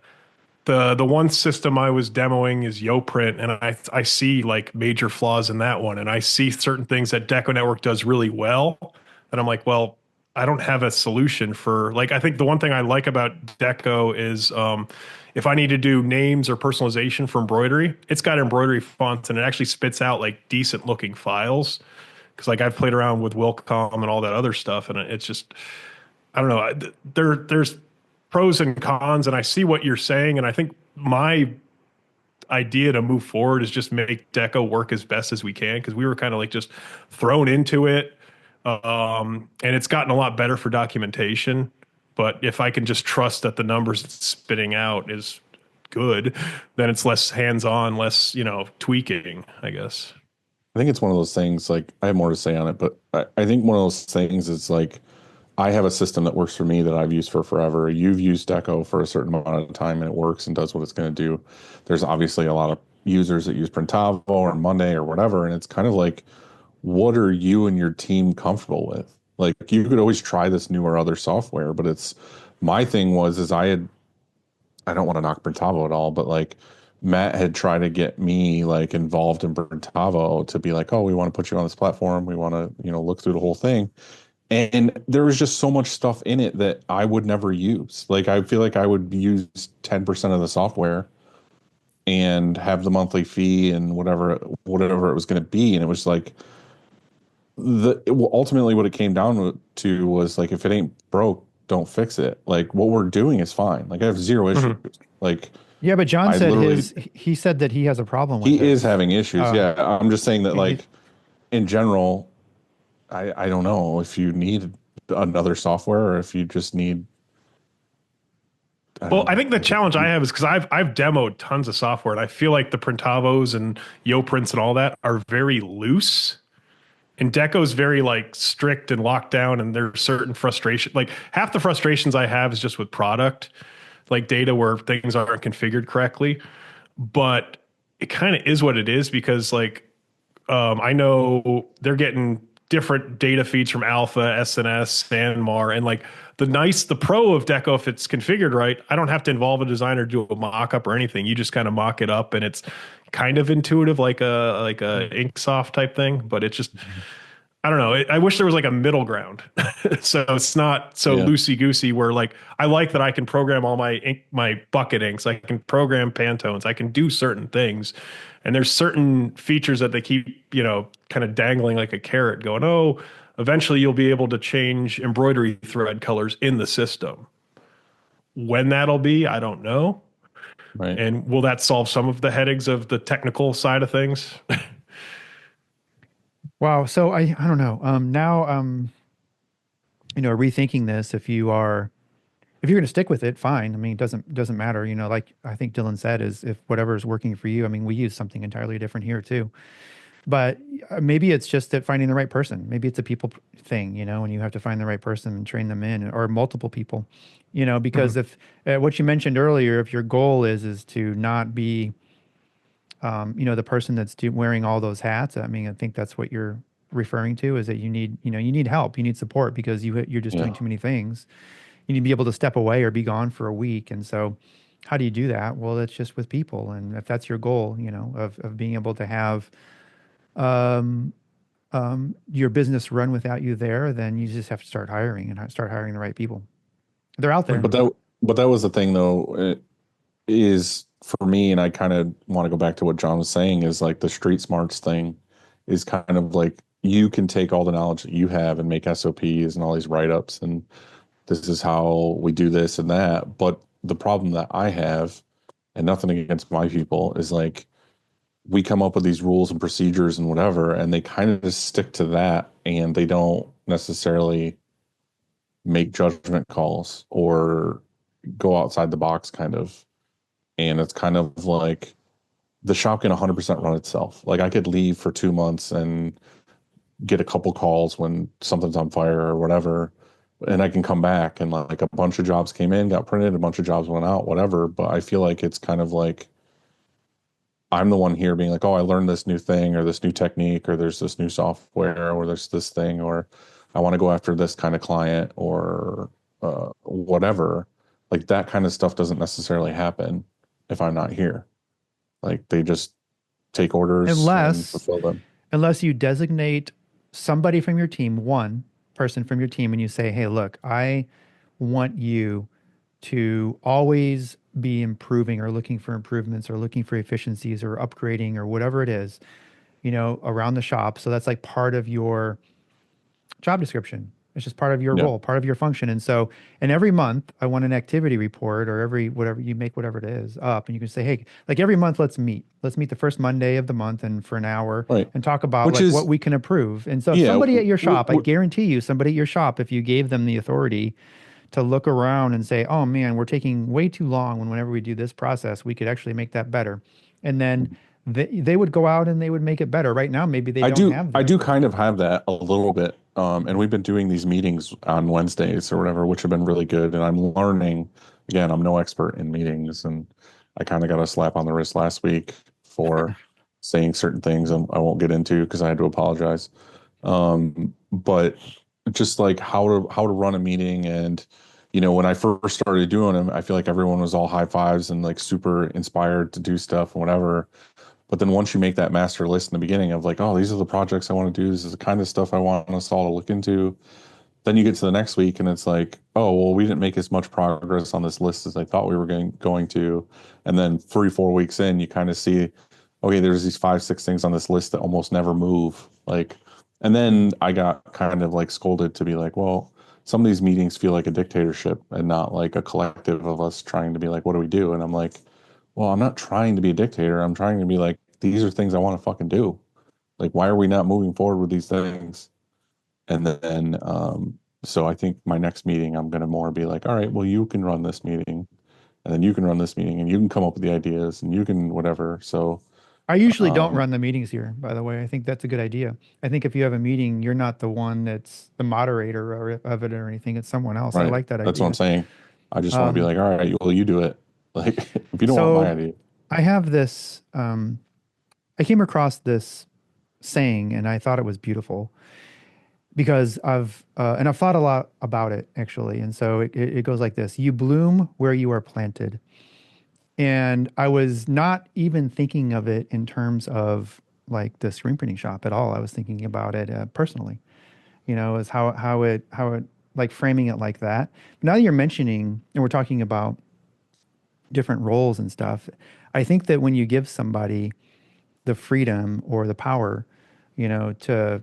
the one system I was demoing is YoPrint, and I see like major flaws in that one, and I see certain things that Deco Network does really well, and I'm like, well, I don't have a solution for like. I think the one thing I like about Deco is if I need to do names or personalization for embroidery, it's got embroidery fonts, and it actually spits out like decent looking files. Because like I've played around with Wilcom and all that other stuff, and it's just I don't know. There's pros and cons, and I see what you're saying, and I think my idea to move forward is just make Deco work as best as we can, because we were kind of like just thrown into it, and it's gotten a lot better for documentation. But if I can just trust that the numbers it's spitting out is good, then it's less hands-on, less tweaking, I guess. I think it's one of those things, like I have more to say on it, but I think one of those things is like I have a system that works for me that I've used for forever. You've used Deco for a certain amount of time and it works and does what it's going to do. There's obviously a lot of users that use Printavo or Monday or whatever. And it's kind of like, what are you and your team comfortable with? Like you could always try this new or other software, but my thing is I don't want to knock Printavo at all, but like Matt had tried to get me like involved in Printavo to be like, oh, we want to put you on this platform. We want to, look through the whole thing. And there was just so much stuff in it that I would never use. Like, I feel like I would use 10% of the software and have the monthly fee and whatever it was going to be. And it was like, ultimately what it came down to was like, if it ain't broke, don't fix it. Like, what we're doing is fine. Like, I have zero issues. Like, yeah, but John said he said that he has a problem with it. He is having issues. Yeah. I'm just saying that, like, in general, I don't know if you need another software or if you just need. I think the challenge I have is because I've demoed tons of software, and I feel like the Printavos and YoPrints and all that are very loose, and Deco's very like strict and locked down, and there's certain frustration. Like half the frustrations I have is just with product, like data where things aren't configured correctly. But it kind of is what it is, because like I know they're getting different data feeds from Alpha, SNS, Sanmar, and like the pro of Deco, if it's configured right, I don't have to involve a designer, do a mock-up or anything. You just kind of mock it up, and it's kind of intuitive, like a Inksoft type thing. But it's just, I don't know. I wish there was like a middle ground, so it's not so loosey goosey. Where like I like that I can program all my bucket inks, I can program Pantones, I can do certain things. And there's certain features that they keep, kind of dangling like a carrot, going, oh, eventually you'll be able to change embroidery thread colors in the system. When that'll be, I don't know. Right. And will that solve some of the headaches of the technical side of things? Wow. So I don't know. Now, rethinking this, if you're going to stick with it, fine. I mean, it doesn't matter. Like I think Dylan said, is if whatever is working for you. I mean, we use something entirely different here too, but maybe it's just that finding the right person. Maybe it's a people thing, and you have to find the right person and train them in, or multiple people, because if what you mentioned earlier, if your goal is to not be, the person that's wearing all those hats. I mean, I think that's what you're referring to, is that you need help, you need support, because you're just doing too many things. You need to be able to step away or be gone for a week. And so how do you do that? Well, it's just with people. And if that's your goal, of being able to have um, your business run without you there, then you just have to start hiring and start hiring the right people. They're out there. But that was the thing though, is for me, and I kind of want to go back to what John was saying, is like the street smarts thing is kind of like you can take all the knowledge that you have and make SOPs and all these write-ups and this is how we do this and that. But the problem that I have, and nothing against my people, is like we come up with these rules and procedures and whatever, and they kind of just stick to that and they don't necessarily make judgment calls or go outside the box kind of. And it's kind of like the shop can 100% run itself. Like I could leave for 2 months and get a couple calls when something's on fire or whatever, and I can come back and like a bunch of jobs came in, got printed, a bunch of jobs went out, whatever. But I feel like it's kind of like I'm the one here being like, oh, I learned this new thing or this new technique or there's this new software or there's this thing or I want to go after this kind of client or whatever. Like that kind of stuff doesn't necessarily happen if I'm not here. Like they just take orders and Unless fulfill them. unless you designate somebody from your team, one person from your team, and you say, hey, look, I want you to always be improving or looking for improvements or looking for efficiencies or upgrading or whatever it is, around the shop. So that's like part of your job description. It's just part of your Yeah. role, part of your function. And every month I want an activity report or every, whatever you make, whatever it is up. And you can say, hey, like every month, let's meet the first Monday of the month and for an hour Right. and talk about Which like is- what we can improve. And so if Yeah, somebody at your shop, I w- guarantee you somebody at your shop, if you gave them the authority to look around and say, oh man, we're taking way too long whenever we do this process, we could actually make that better. And then they would go out and they would make it better. Right now, maybe they don't have that. I do kind of have that a little bit. And we've been doing these meetings on Wednesdays or whatever, which have been really good. And I'm learning, again, I'm no expert in meetings and I kind of got a slap on the wrist last week for saying certain things I won't get into because I had to apologize. But just like how to run a meeting and when I first started doing them, I feel like everyone was all high fives and like super inspired to do stuff and whatever. But then once you make that master list in the beginning of like, oh, these are the projects I want to do, this is the kind of stuff I want us all to look into, then you get to the next week and it's like, oh, well, we didn't make as much progress on this list as I thought we were going to. And then 3-4 weeks in, you kind of see, okay, there's these 5-6 things on this list that almost never move. Like, and then I got kind of like scolded to be like, well, some of these meetings feel like a dictatorship and not like a collective of us trying to be like, what do we do? And I'm like, well, I'm not trying to be a dictator. I'm trying to be like, these are things I want to fucking do. Like, why are we not moving forward with these things? And then, so I think my next meeting, I'm going to more be like, all right, well, you can run this meeting and then you can run this meeting and you can come up with the ideas and you can whatever. So I usually don't run the meetings here, by the way. I think that's a good idea. I think if you have a meeting, you're not the one that's the moderator of it or anything. It's someone else. I right. like that idea. That's what I'm saying. I just want to be like, all right, well, you do it. Like, if you don't So- want my idea. I have this, I came across this saying and I thought it was beautiful because I've thought a lot about it actually. And so it goes like this: you bloom where you are planted. And I was not even thinking of it in terms of like the screen printing shop at all. I was thinking about it personally, as how it like framing it like that. Now that you're mentioning and we're talking about different roles and stuff, I think that when you give somebody the freedom or the power, to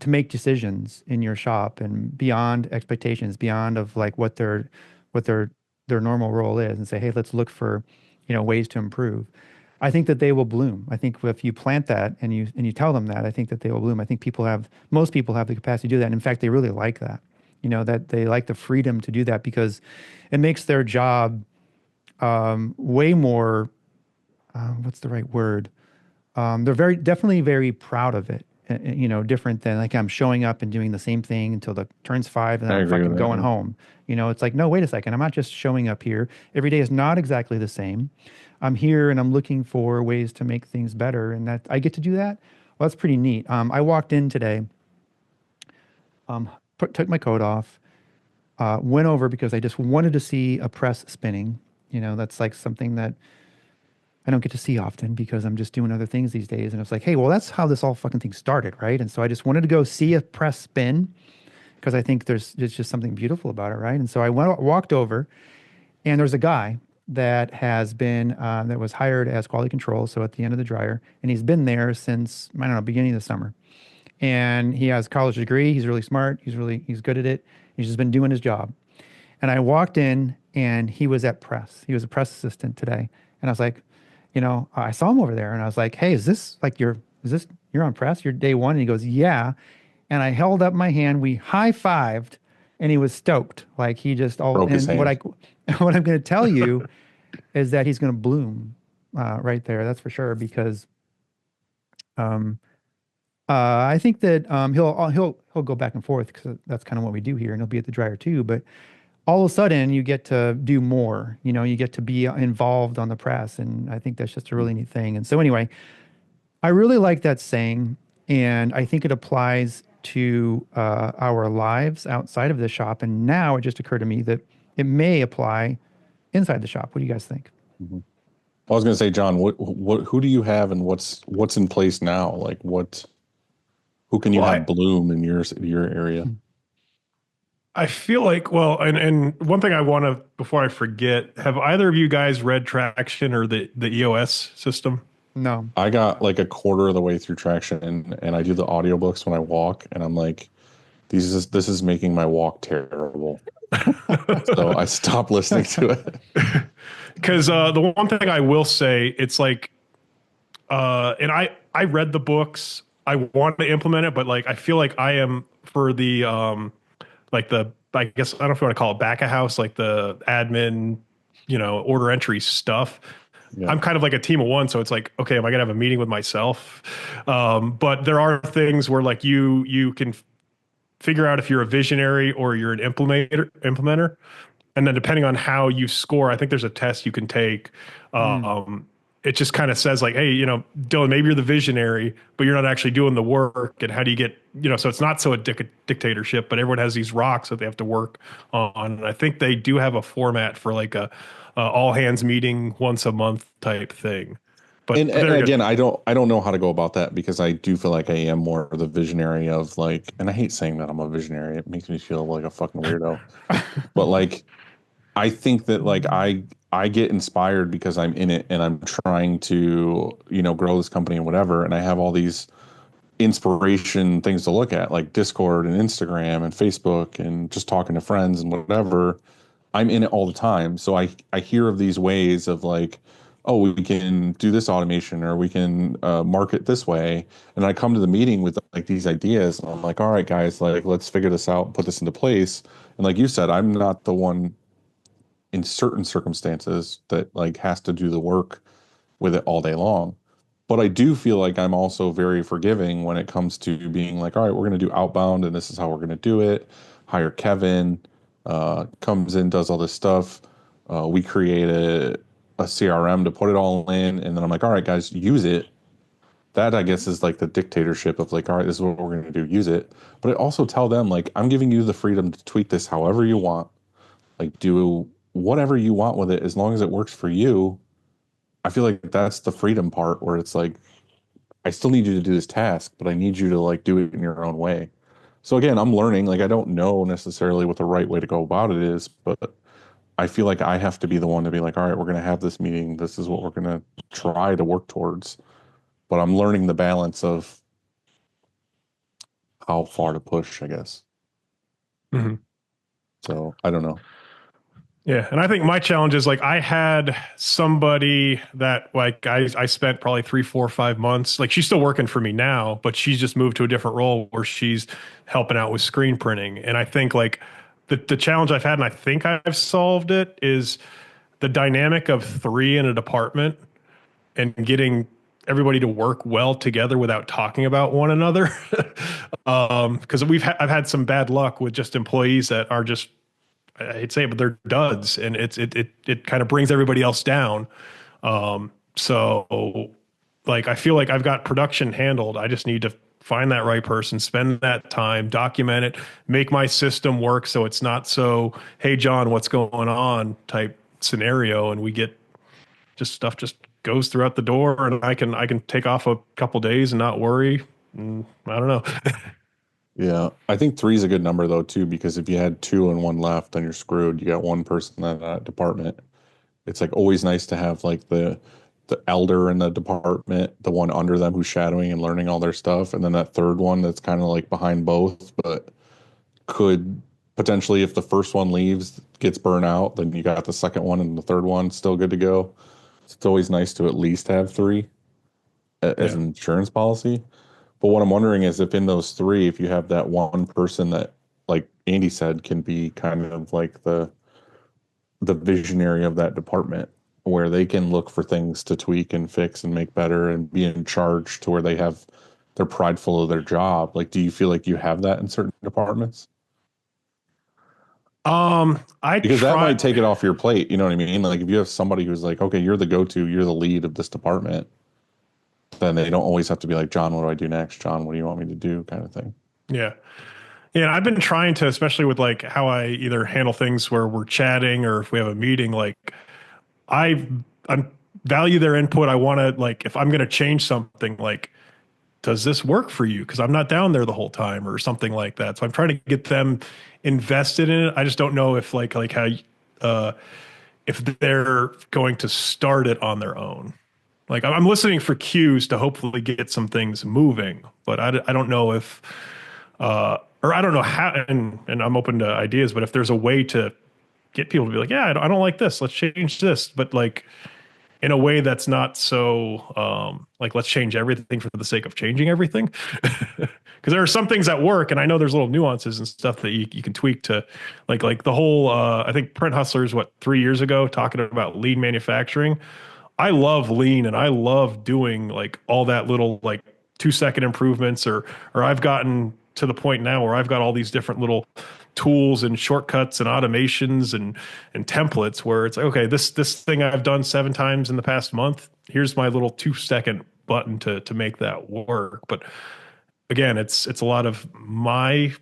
make decisions in your shop and beyond expectations, beyond of like what their normal role is, and say, hey, let's look for, ways to improve. I think that they will bloom. I think if you plant that and you tell them that, I think that they will bloom. I think most people have the capacity to do that. And in fact, they really like that. That they like the freedom to do that because it makes their job way more. What's the right word? They're definitely very proud of it. Different than like I'm showing up and doing the same thing until the turns 5 and then I I'm agree fucking with that, going yeah. home. It's like, no, wait a second. I'm not just showing up here. Every day is not exactly the same. I'm here and I'm looking for ways to make things better, and that I get to do that. Well, that's pretty neat. I walked in today, took my coat off, went over because I just wanted to see a press spinning, That's like something that I don't get to see often because I'm just doing other things these days. And it's like, hey, well, that's how this all fucking thing started, right? And so I just wanted to go see a press spin because I think there's just something beautiful about it, right? And so I walked over, and there's a guy that has been that was hired as quality control, so at the end of the dryer, and he's been there since, I don't know, beginning of the summer. And he has a college degree. He's really smart. He's good at it. He's just been doing his job. And I walked in, and he was at press. He was a press assistant today, and I was like, I saw him over there, and I was like, hey, is this you're on press? You're day one? And he goes, yeah. And I held up my hand. We high-fived, and he was stoked. Like he just all. Broke his And hand. what I'm going to tell you is that he's going to bloom right there. That's for sure. Because I think that he'll go back and forth because that's kind of what we do here, and he'll be at the dryer too. But all of a sudden, you get to do more. You get to be involved on the press, and I think that's just a really neat thing. And so anyway, I really like that saying, and I think it applies to our lives outside of the shop. And now it just occurred to me that it may apply inside the shop. What do you guys think? Mhm. I was going to say, John, who do you have, and what's in place now? Like who can you Well, have bloom in your area? I feel like, well, and one thing I want to, before I forget, have either of you guys read Traction or the EOS system? No. I got like a quarter of the way through Traction, and I do the audiobooks when I walk, and I'm like, this is making my walk terrible. So I stopped listening to it. Because the one thing I will say, it's like, and I read the books. I want to implement it, but like I feel like I am for the like the, I guess I don't know if you want to call it back of house, like the admin, order entry stuff. Yeah. I'm kind of like a team of one, so it's like, okay, am I gonna have a meeting with myself? But there are things where like you can figure out if you're a visionary or you're an implementer. And then depending on how you score, I think there's a test you can take. It just kind of says like, hey, Dylan, maybe you're the visionary, but you're not actually doing the work. And how do you get, so it's not so a dictatorship, but everyone has these rocks that they have to work on. And I think they do have a format for like a all hands meeting once a month type thing. But And again, I don't know how to go about that because I do feel like I am more the visionary of like, and I hate saying that I'm a visionary. It makes me feel like a fucking weirdo. But like, I think that like I get inspired because I'm in it and I'm trying to, grow this company and whatever. And I have all these inspiration things to look at, like Discord and Instagram and Facebook and just talking to friends and whatever. I'm in it all the time. So I hear of these ways of like, oh, we can do this automation or we can market this way. And I come to the meeting with like these ideas and I'm like, all right, guys, like, let's figure this out and put this into place. And like you said, I'm not the one in certain circumstances that like has to do the work with it all day long. But I do feel like I'm also very forgiving when it comes to being like, all right, we're going to do outbound and this is how we're going to do it. Hire Kevin, comes in, does all this stuff. We create a CRM to put it all in. And then I'm like, all right, guys, use it. That I guess is like the dictatorship of like, all right, this is what we're going to do. Use it. But I also tell them like, I'm giving you the freedom to tweak this however you want. Like do whatever you want with it as long as it works for you. I feel like that's the freedom part where it's like, I still need you to do this task, but I need you to like do it in your own way. So again, I'm learning, like I don't know necessarily what the right way to go about it is, but I feel like I have to be the one to be like, all right, we're going to have this meeting. This is what we're going to try to work towards. But I'm learning the balance of how far to push, I guess. Mhm. So I don't know. Yeah, and I think my challenge is like I had somebody that like I spent probably 3, 4, 5 months. Like she's still working for me now, but she's just moved to a different role where she's helping out with screen printing. And I think like the challenge I've had, and I think I've solved it, is the dynamic of 3 in a department and getting everybody to work well together without talking about one another. Because I've had some bad luck with just employees that are just, I hate to say it, but they're duds, and it kind of brings everybody else down. So like I feel like I've got production handled. I just need to find that right person, spend that time, document it, make my system work so it's not so, hey John, what's going on type scenario, and we get just stuff just goes throughout the door, and I can take off a couple days and not worry. I don't know. Yeah, I think three is a good number though too, because if you had two and one left, then you're screwed. You got one person in that department. It's like always nice to have like the elder in the department, the one under them who's shadowing and learning all their stuff, and then that third one that's kind of like behind both, but could potentially, if the first one leaves, gets burnt out, then you got the second one and the third one still good to go. It's always nice to at least have three as an insurance policy. But what I'm wondering is if in those three, if you have that one person that, like Andy said, can be kind of like the visionary of that department, where they can look for things to tweak and fix and make better and be in charge to where they're prideful of their job. Like, do you feel like you have that in certain departments? Because that might take it off your plate. You know what I mean? Like if you have somebody who's like, okay, you're the go-to, you're the lead of this department, then they don't always have to be like, John, what do I do next? John, what do you want me to do? Kind of thing. Yeah. Yeah. I've been trying to, especially with like how I either handle things where we're chatting or if we have a meeting, like I value their input. I want to, like, if I'm going to change something, like, does this work for you? Because I'm not down there the whole time or something like that. So I'm trying to get them invested in it. I just don't know if like how if they're going to start it on their own. Like I'm listening for cues to hopefully get some things moving, but I don't know if or I don't know how. And I'm open to ideas, but if there's a way to get people to be like, yeah, I don't like this, let's change this, but like in a way that's not so like let's change everything for the sake of changing everything. Because there are some things that work, and I know there's little nuances and stuff that you can tweak to like the whole I think Print Hustlers 3 years ago talking about lean manufacturing. I love lean, and I love doing like all that little like 2-second improvements, or I've gotten to the point now where I've got all these different little tools and shortcuts and automations and templates where it's like, okay, this thing I've done 7 times in the past month, here's my little 2-second button to make that work. But again, it's a lot of my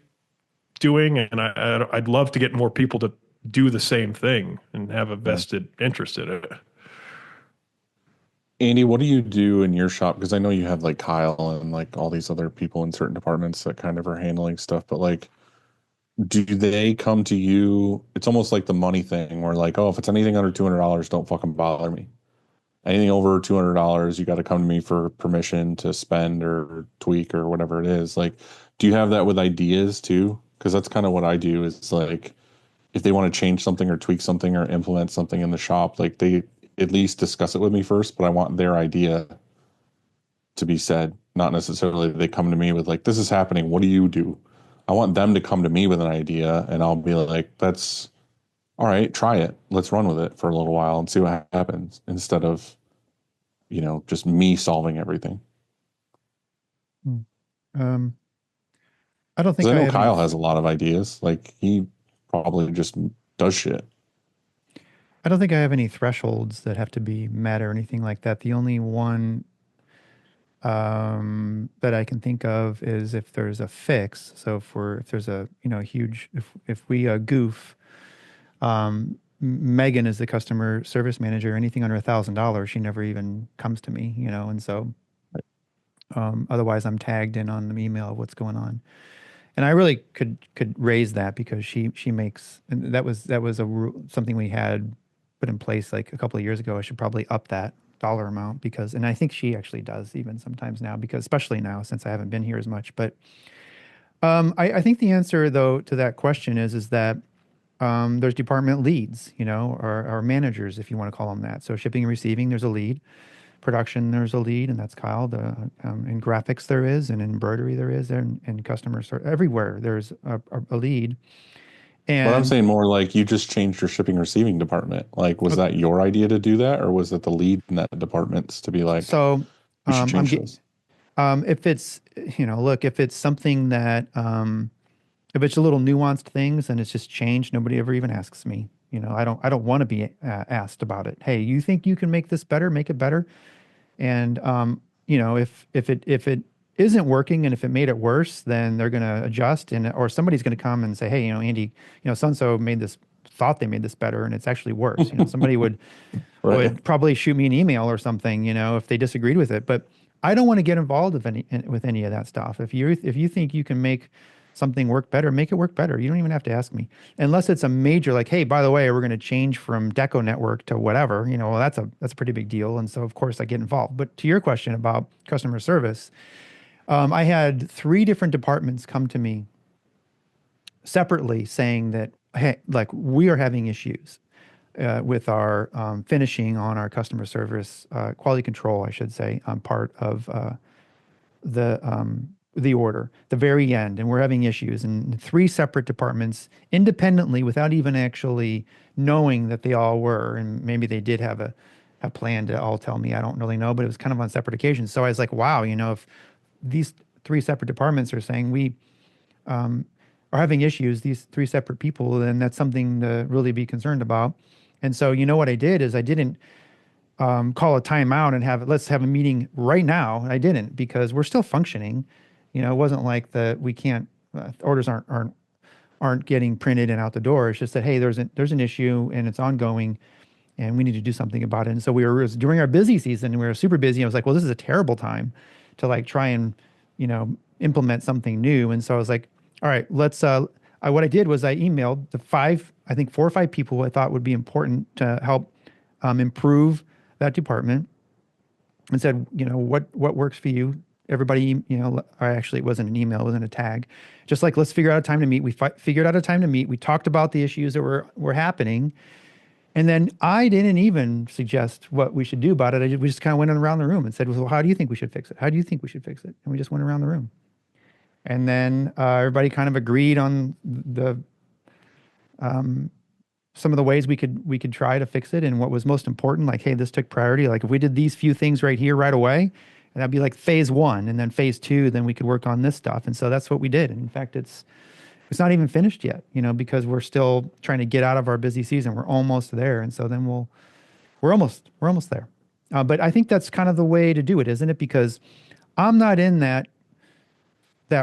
doing, and I'd love to get more people to do the same thing and have a vested interest in it. Andy, what do you do in your shop? Because I know you have like Kyle and like all these other people in certain departments that kind of are handling stuff, but like, do they come to you? It's almost like the money thing where like, oh, if it's anything under $200, don't fucking bother me. Anything over $200, you got to come to me for permission to spend or tweak or whatever it is. Like, do you have that with ideas too? Because that's kind of what I do is like, if they want to change something or tweak something or implement something in the shop, like they at least discuss it with me first, but I want their idea to be said, not necessarily they come to me with like, this is happening, what do you do? I want them to come to me with an idea, and I'll be like, that's all right, try it. Let's run with it for a little while and see what happens, instead of, just me solving everything. I don't think I know have Kyle has a lot of ideas. Like he probably just does shit. I don't think I have any thresholds that have to be met or anything like that. The only one that I can think of is if there's a fix. So if there's a huge if we goof, Megan is the customer service manager. Anything under $1,000, she never even comes to me. And so otherwise I'm tagged in on the email of what's going on. And I really could raise that because she makes, and that was something we had put in place like a couple of years ago. I should probably up that dollar amount and I think she actually does even sometimes now, because especially now since I haven't been here as much. But I think the answer though to that question is that there's department leads, or managers, if you want to call them that. So shipping and receiving, there's a lead. Production, there's a lead, and that's Kyle. In graphics there is, and in embroidery there is, and customer service, everywhere there's a lead. And But I'm saying more like you just changed your shipping receiving department. Like, was that your idea to do that, or was it the lead in that department's to be like, so we should change this? If it's look, if it's something that if it's a little nuanced things and it's just changed, nobody ever even asks me. I don't want to be asked about it. Hey, you think you can make this better? Make it better. And if it isn't working and if it made it worse, then they're going to adjust, or somebody's going to come and say, hey, Andy, so and so made this thought they made this better and it's actually worse. Somebody would Right. probably shoot me an email or something, if they disagreed with it. But I don't want to get involved with any of that stuff. If you think you can make something work better, make it work better. You don't even have to ask me, unless it's a major like, hey, by the way, we're going to change from Deco Network to whatever. Well, that's a pretty big deal, and so of course I get involved. But to your question about customer service, I had 3 different departments come to me separately saying that, hey, like we are having issues with our finishing on our customer service quality control, I should say, part of the order, the very end, and we're having issues. And 3 separate departments independently, without even actually knowing that they all were, and maybe they did have a plan to all tell me. I don't really know, but it was kind of on separate occasions. So I was like, wow, if these 3 separate departments are saying we are having issues, these 3 separate people, then that's something to really be concerned about. And so, what I did is I didn't call a timeout and let's have a meeting right now. I didn't, because we're still functioning. It wasn't like we can't, orders aren't getting printed and out the door. It's just that, hey, there's an issue and it's ongoing and we need to do something about it. And so it was during our busy season, we were super busy. I was like, well, this is a terrible time to like try and, implement something new. And so I was like, all right, let's, what I did was I emailed the 4 or 5 people who I thought would be important to help improve that department, and said, what works for you? Everybody, or actually it wasn't an email, it wasn't a tag. Just like, let's figure out a time to meet. We figured out a time to meet. We talked about the issues that were happening. And then I didn't even suggest what we should do about it. We just kind of went around the room and said, well, how do you think we should fix it? How do you think we should fix it? And we just went around the room. And then everybody kind of agreed on the some of the ways we could try to fix it, and what was most important. Like, hey, this took priority. Like, if we did these few things right here, right away, and that'd be like phase 1, and then phase 2, then we could work on this stuff. And so that's what we did. And in fact, it's not even finished yet, because we're still trying to get out of our busy season. We're almost there, and so then we're almost there. But I think that's kind of the way to do it, isn't it? Because I'm not in that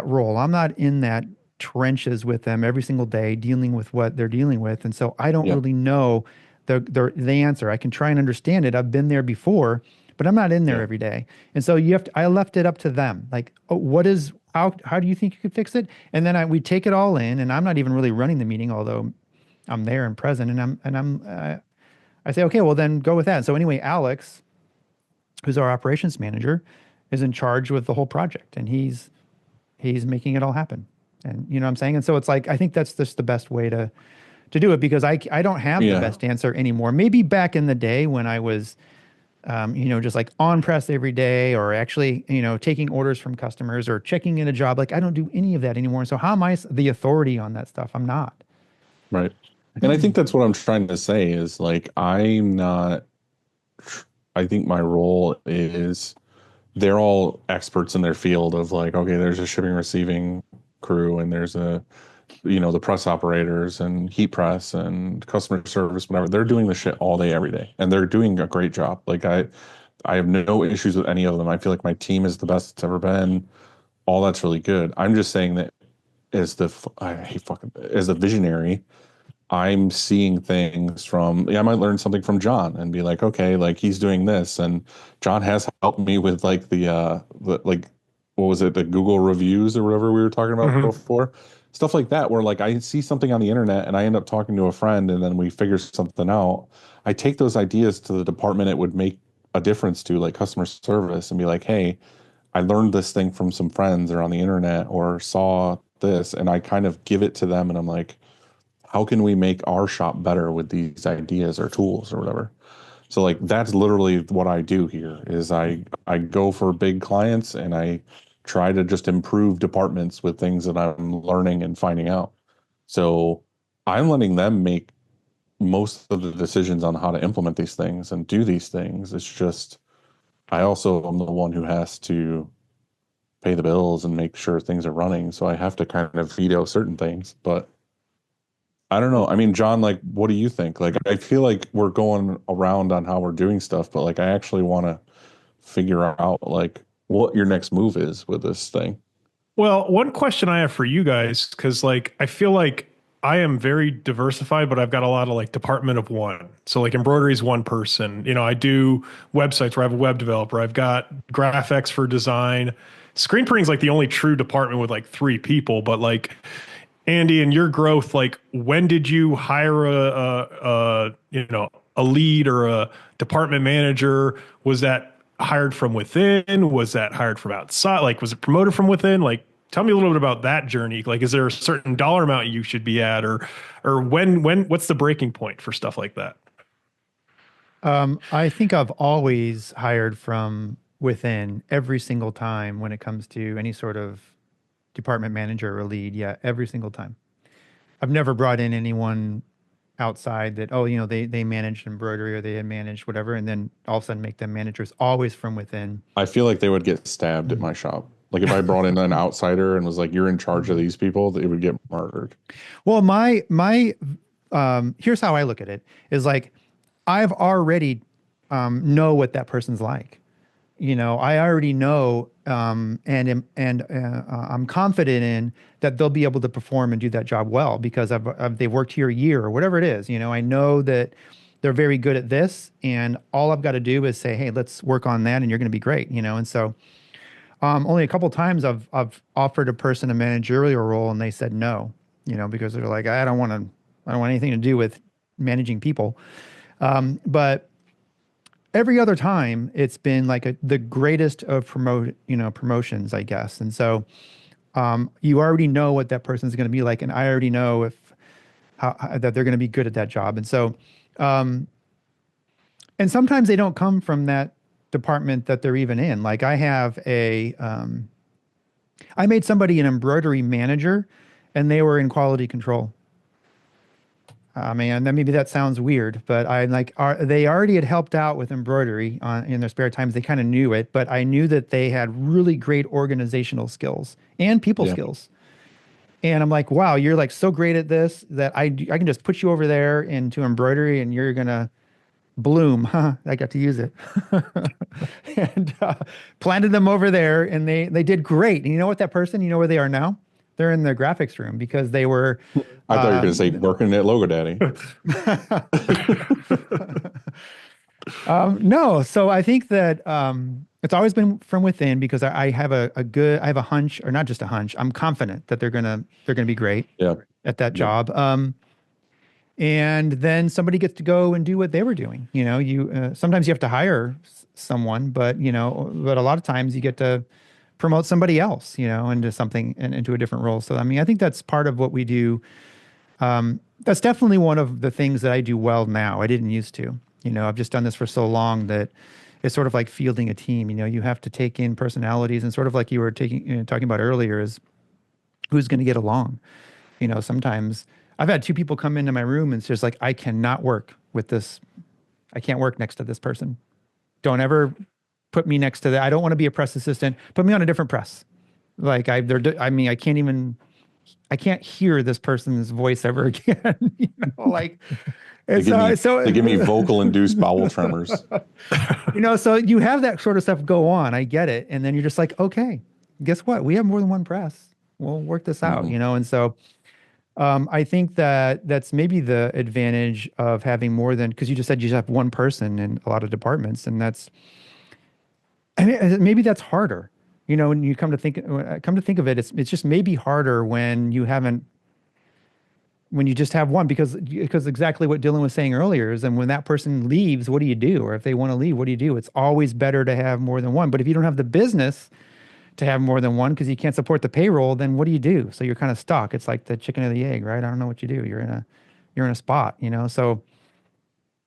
role. I'm not in that trenches with them every single day, dealing with what they're dealing with. And so I don't really know the answer. I can try and understand it. I've been there before, but I'm not in there every day. And so I left it up to them. Like, how do you think you could fix it? And then we take it all in, and I'm not even really running the meeting, although I'm there and present, and I say, okay, well then go with that. So anyway, Alex, who's our operations manager, is in charge with the whole project, and he's making it all happen. And you know what I'm saying? And so it's like, I think that's just the best way to do it, because I don't have the best answer anymore. Maybe back in the day when I was, just like on press every day, or actually, taking orders from customers or checking in a job. Like, I don't do any of that anymore. So how am I the authority on that stuff? I'm not. Right. And I think that's what I'm trying to say is like, I think my role is they're all experts in their field of like, okay, there's a shipping receiving crew, and there's the press operators and heat press and customer service, whatever. They're doing the shit all day, every day, and they're doing a great job. Like I have no issues with any of them. I feel like my team is the best it's ever been. All that's really good. I'm just saying that as a visionary, I'm seeing things I might learn something from John and be like, okay, like he's doing this, and John has helped me with like the what was it, the Google reviews or whatever we were talking about before, stuff like that, where like I see something on the internet and I end up talking to a friend and then we figure something out. I take those ideas to the department it would make a difference to, like customer service, and be like, hey, I learned this thing from some friends or on the internet or saw this, and I kind of give it to them, and I'm like, how can we make our shop better with these ideas or tools or whatever? So like that's literally what I do here is I go for big clients and I try to just improve departments with things that I'm learning and finding out. So I'm letting them make most of the decisions on how to implement these things and do these things. It's just I also am the one who has to pay the bills and make sure things are running. So I have to kind of veto certain things, but I don't know. I mean, John, like, what do you think? Like, I feel like we're going around on how we're doing stuff, but like, I actually want to figure out like what your next move is with this thing. Well, one question I have for you guys, because like I feel like I am very diversified, but I've got a lot of like department of one. So like embroidery is one person. You know, I do websites where I have a web developer. I've got graphics for design. Screen printing is like the only true department with like 3 people. But like Andy, in your growth, like when did you hire a lead or a department manager? Was that hired from within? Was that hired from outside? Like was it promoted from within? Like tell me a little bit about that journey. Like, is there a certain dollar amount you should be at, or what's the breaking point for stuff like that? I think I've always hired from within every single time when it comes to any sort of department manager or lead. Yeah, every single time. I've never brought in anyone outside that, oh, they managed embroidery or they had managed whatever, and then all of a sudden make them managers. Always from within. I feel like they would get stabbed at my shop. Like if I brought in an outsider and was like, "You're in charge of these people," they would get murdered. Well, my here's how I look at it is like I've already know what that person's like. I already know and I'm confident in that they'll be able to perform and do that job well because they've worked here a year or whatever it is. I know that they're very good at this, and all I've got to do is say, "Hey, let's work on that, and you're going to be great." And so. Only a couple of times I've offered a person a managerial role and they said no, because they're like, I don't want anything to do with managing people. But every other time it's been like the greatest of promotions, I guess. And so you already know what that person's going to be like, and I already know that they're going to be good at that job. And so, and sometimes they don't come from that department that they're even in. Like I have I made somebody an embroidery manager and they were in quality control. Man, maybe that sounds weird, but they already had helped out with embroidery in their spare times. They kind of knew it, but I knew that they had really great organizational skills and people skills. And I'm like, wow, you're like so great at this that I can just put you over there into embroidery and you're going to bloom. I got to use it. And planted them over there and they did great. And you know what, that person, where they are now? They're in the graphics room because they were. I thought you were going to say working at Logo Daddy. No, so I think that it's always been from within because I have I have a hunch, or not just a hunch. I'm confident that they're gonna be great at that job. And then somebody gets to go and do what they were doing. Sometimes you have to hire someone, but but a lot of times you get to promote somebody else, into something and into a different role. So, I mean, I think that's part of what we do. That's definitely one of the things that I do well now. I didn't used to. I've just done this for so long that it's sort of like fielding a team. You have to take in personalities, and sort of like you were talking about earlier, is who's going to get along. Sometimes I've had 2 people come into my room and it's just like, I cannot work with this. I can't work next to this person. Don't ever put me next to that. I don't want to be a press assistant. Put me on a different press. Like I can't hear this person's voice ever again. Like they give me vocal induced bowel tremors. So you have that sort of stuff go on. I get it. And then you're just like, okay, guess what? We have more than one press. We'll work this out, And so I think that's maybe the advantage of having more than, because you just said you just have one person in a lot of departments, and maybe that's harder. When you come to think of it, it's just maybe harder when you just have one, because exactly what Dylan was saying earlier is, and when that person leaves, what do you do? Or if they want to leave, what do you do? It's always better to have more than one. But if you don't have the business to have more than one because you can't support the payroll, then what do you do? So you're kind of stuck. It's like the chicken or the egg, right? I don't know what you do. You're in a spot, So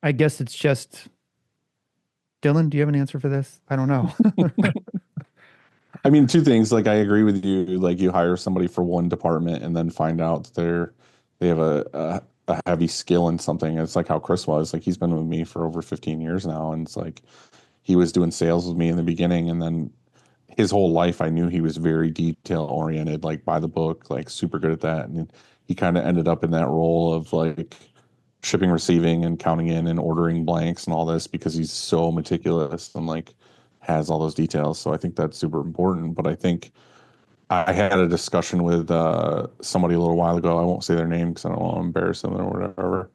I guess it's just, Dylan, do you have an answer for this? I don't know. I mean, 2 things. Like, I agree with you. Like, you hire somebody for one department and then find out that they have a heavy skill in something. It's like how Chris was. Like, he's been with me for over 15 years now, and it's like he was doing sales with me in the beginning, and then his whole life I knew he was very detail oriented, like by the book, like super good at that. And he kind of ended up in that role of like shipping, receiving, and counting in and ordering blanks and all this because he's so meticulous and like has all those details. So I think that's super important. But I think I had a discussion with somebody a little while ago. I won't say their name because I don't want to embarrass them or whatever.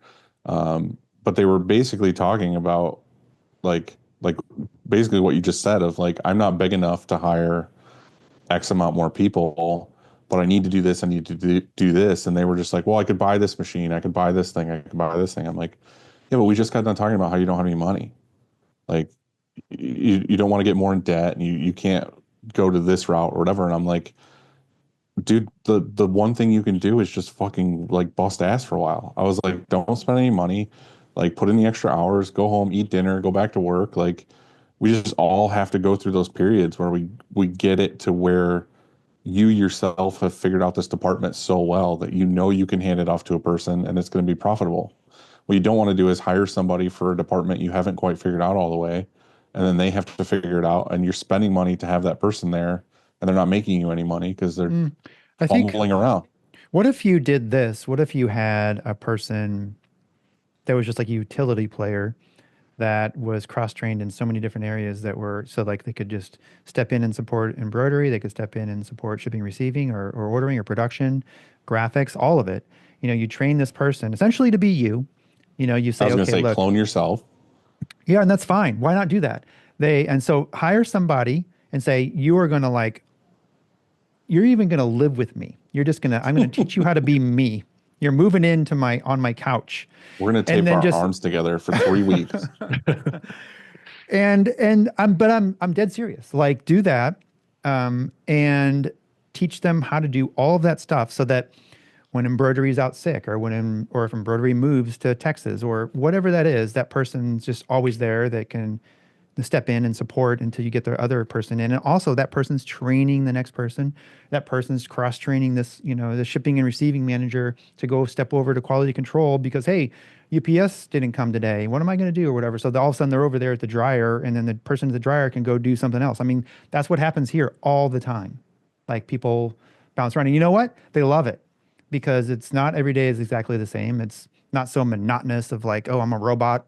But they were basically talking about like basically what you just said of like I'm not big enough to hire X amount more people, but I need to do this. I need to do this. And they were just like, well, I could buy this machine. I could buy this thing. I could buy this thing. I'm like, yeah, but we just got done talking about how you don't have any money. Like you don't want to get more in debt and you can't go to this route or whatever. And I'm like, dude, the one thing you can do is just fucking like bust ass for a while. I was like, don't spend any money, like put in the extra hours, go home, eat dinner, go back to work. Like we just all have to go through those periods where we get it to where you yourself have figured out this department so well that you know you can hand it off to a person and it's going to be profitable. What you don't want to do is hire somebody for a department you haven't quite figured out all the way, and then they have to figure it out, and you're spending money to have that person there, and they're not making you any money because they're I think, fumbling around. what if you did this? What if you had a person that was just like a utility player that was cross-trained in so many different areas that were so like they could just step in and support embroidery, they could step in and support shipping, receiving, or ordering or production, graphics, all of it. You know, you train this person essentially to be you. You know, you I say, was going to okay, say, look, clone yourself. yeah, and that's fine. Why not do that? And so hire somebody and say, you are going to like, you're even going to live with me. I'm going to teach you how to be me. You're moving into on my couch. We're going to And tape then our just, arms together for 3 weeks. I'm dead serious. Like do that, and teach them how to do all of that stuff so that when embroidery is out sick or if embroidery moves to Texas or whatever that is, that person's just always there that can step in and support until you get the other person in. And also that person's training the next person. That person's cross training this, the shipping and receiving manager to go step over to quality control because, hey, UPS didn't come today. What am I going to do or whatever? So all of a sudden they're over there at the dryer and then the person at the dryer can go do something else. I mean, that's what happens here all the time. Like people bounce around and you know what? They love it because it's not every day is exactly the same. It's not so monotonous of like, oh, I'm a robot.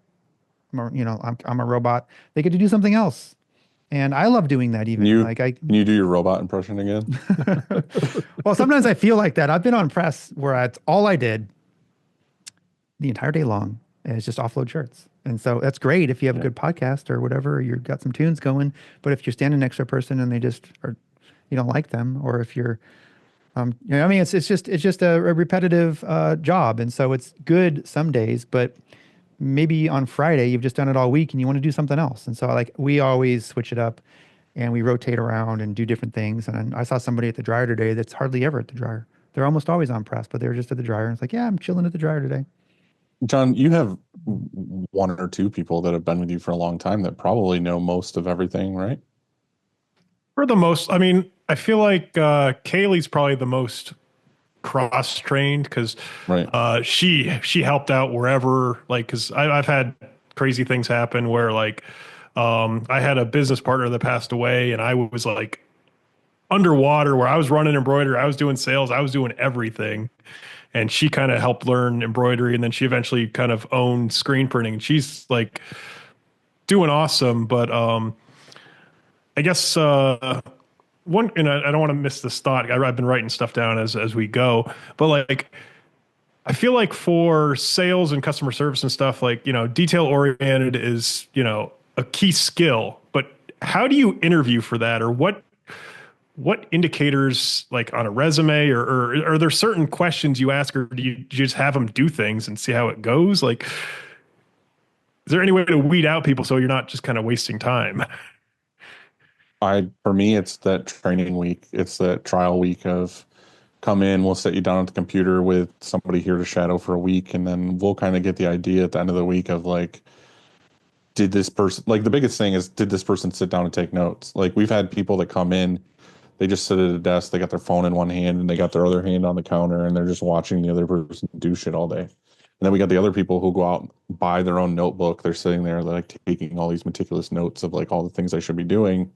I'm a robot. They get to do something else. And I love doing that Can even. you Like I, can you do your robot impression again? well, sometimes I feel like that. I've been on press where it's all I did the entire day long is just offload shirts. And so that's great if you have a good podcast or whatever, or you've got some tunes going. But if you're standing next to a person and they just are, you don't like them, or if you're, I mean, it's just a repetitive job. And so it's good some days, but maybe on Friday you've just done it all week and you want to do something else. And so like we always switch it up and we rotate around and do different things. And I saw somebody at the dryer today that's hardly ever at the dryer. They're almost always on press, but they were just at the dryer. And it's like, yeah, I'm chilling at the dryer today. John, you have one or two people that have been with you for a long time that probably know most of everything, right? For the most, I mean, I feel like Kaylee's probably the most cross-trained because Right. she helped out wherever, like, because I've had crazy things happen where like I had a business partner that passed away and I was like underwater where I was running embroidery, I was doing sales, I was doing everything. And she kind of helped learn embroidery and then she eventually kind of owned screen printing. And she's like doing awesome. But I guess one, and I don't want to miss this thought. I've been writing stuff down as we go, but like, I feel like for sales and customer service and stuff, like, detail oriented is, a key skill, but how do you interview for that? Or what indicators, like on a resume, or are there certain questions you ask, or do you just have them do things and see how it goes? Like, is there any way to weed out people so you're not just kind of wasting time? For me, it's that training week. It's that trial week of come in, we'll sit you down at the computer with somebody here to shadow for a week, and then we'll kind of get the idea at the end of the week of like, did this person, like the biggest thing is, did this person sit down and take notes? Like we've had people that come in, they just sit at a desk, they got their phone in one hand and they got their other hand on the counter and they're just watching the other person do shit all day. And then we got the other people who go out and buy their own notebook. They're sitting there, they're like taking all these meticulous notes of like all the things they should be doing,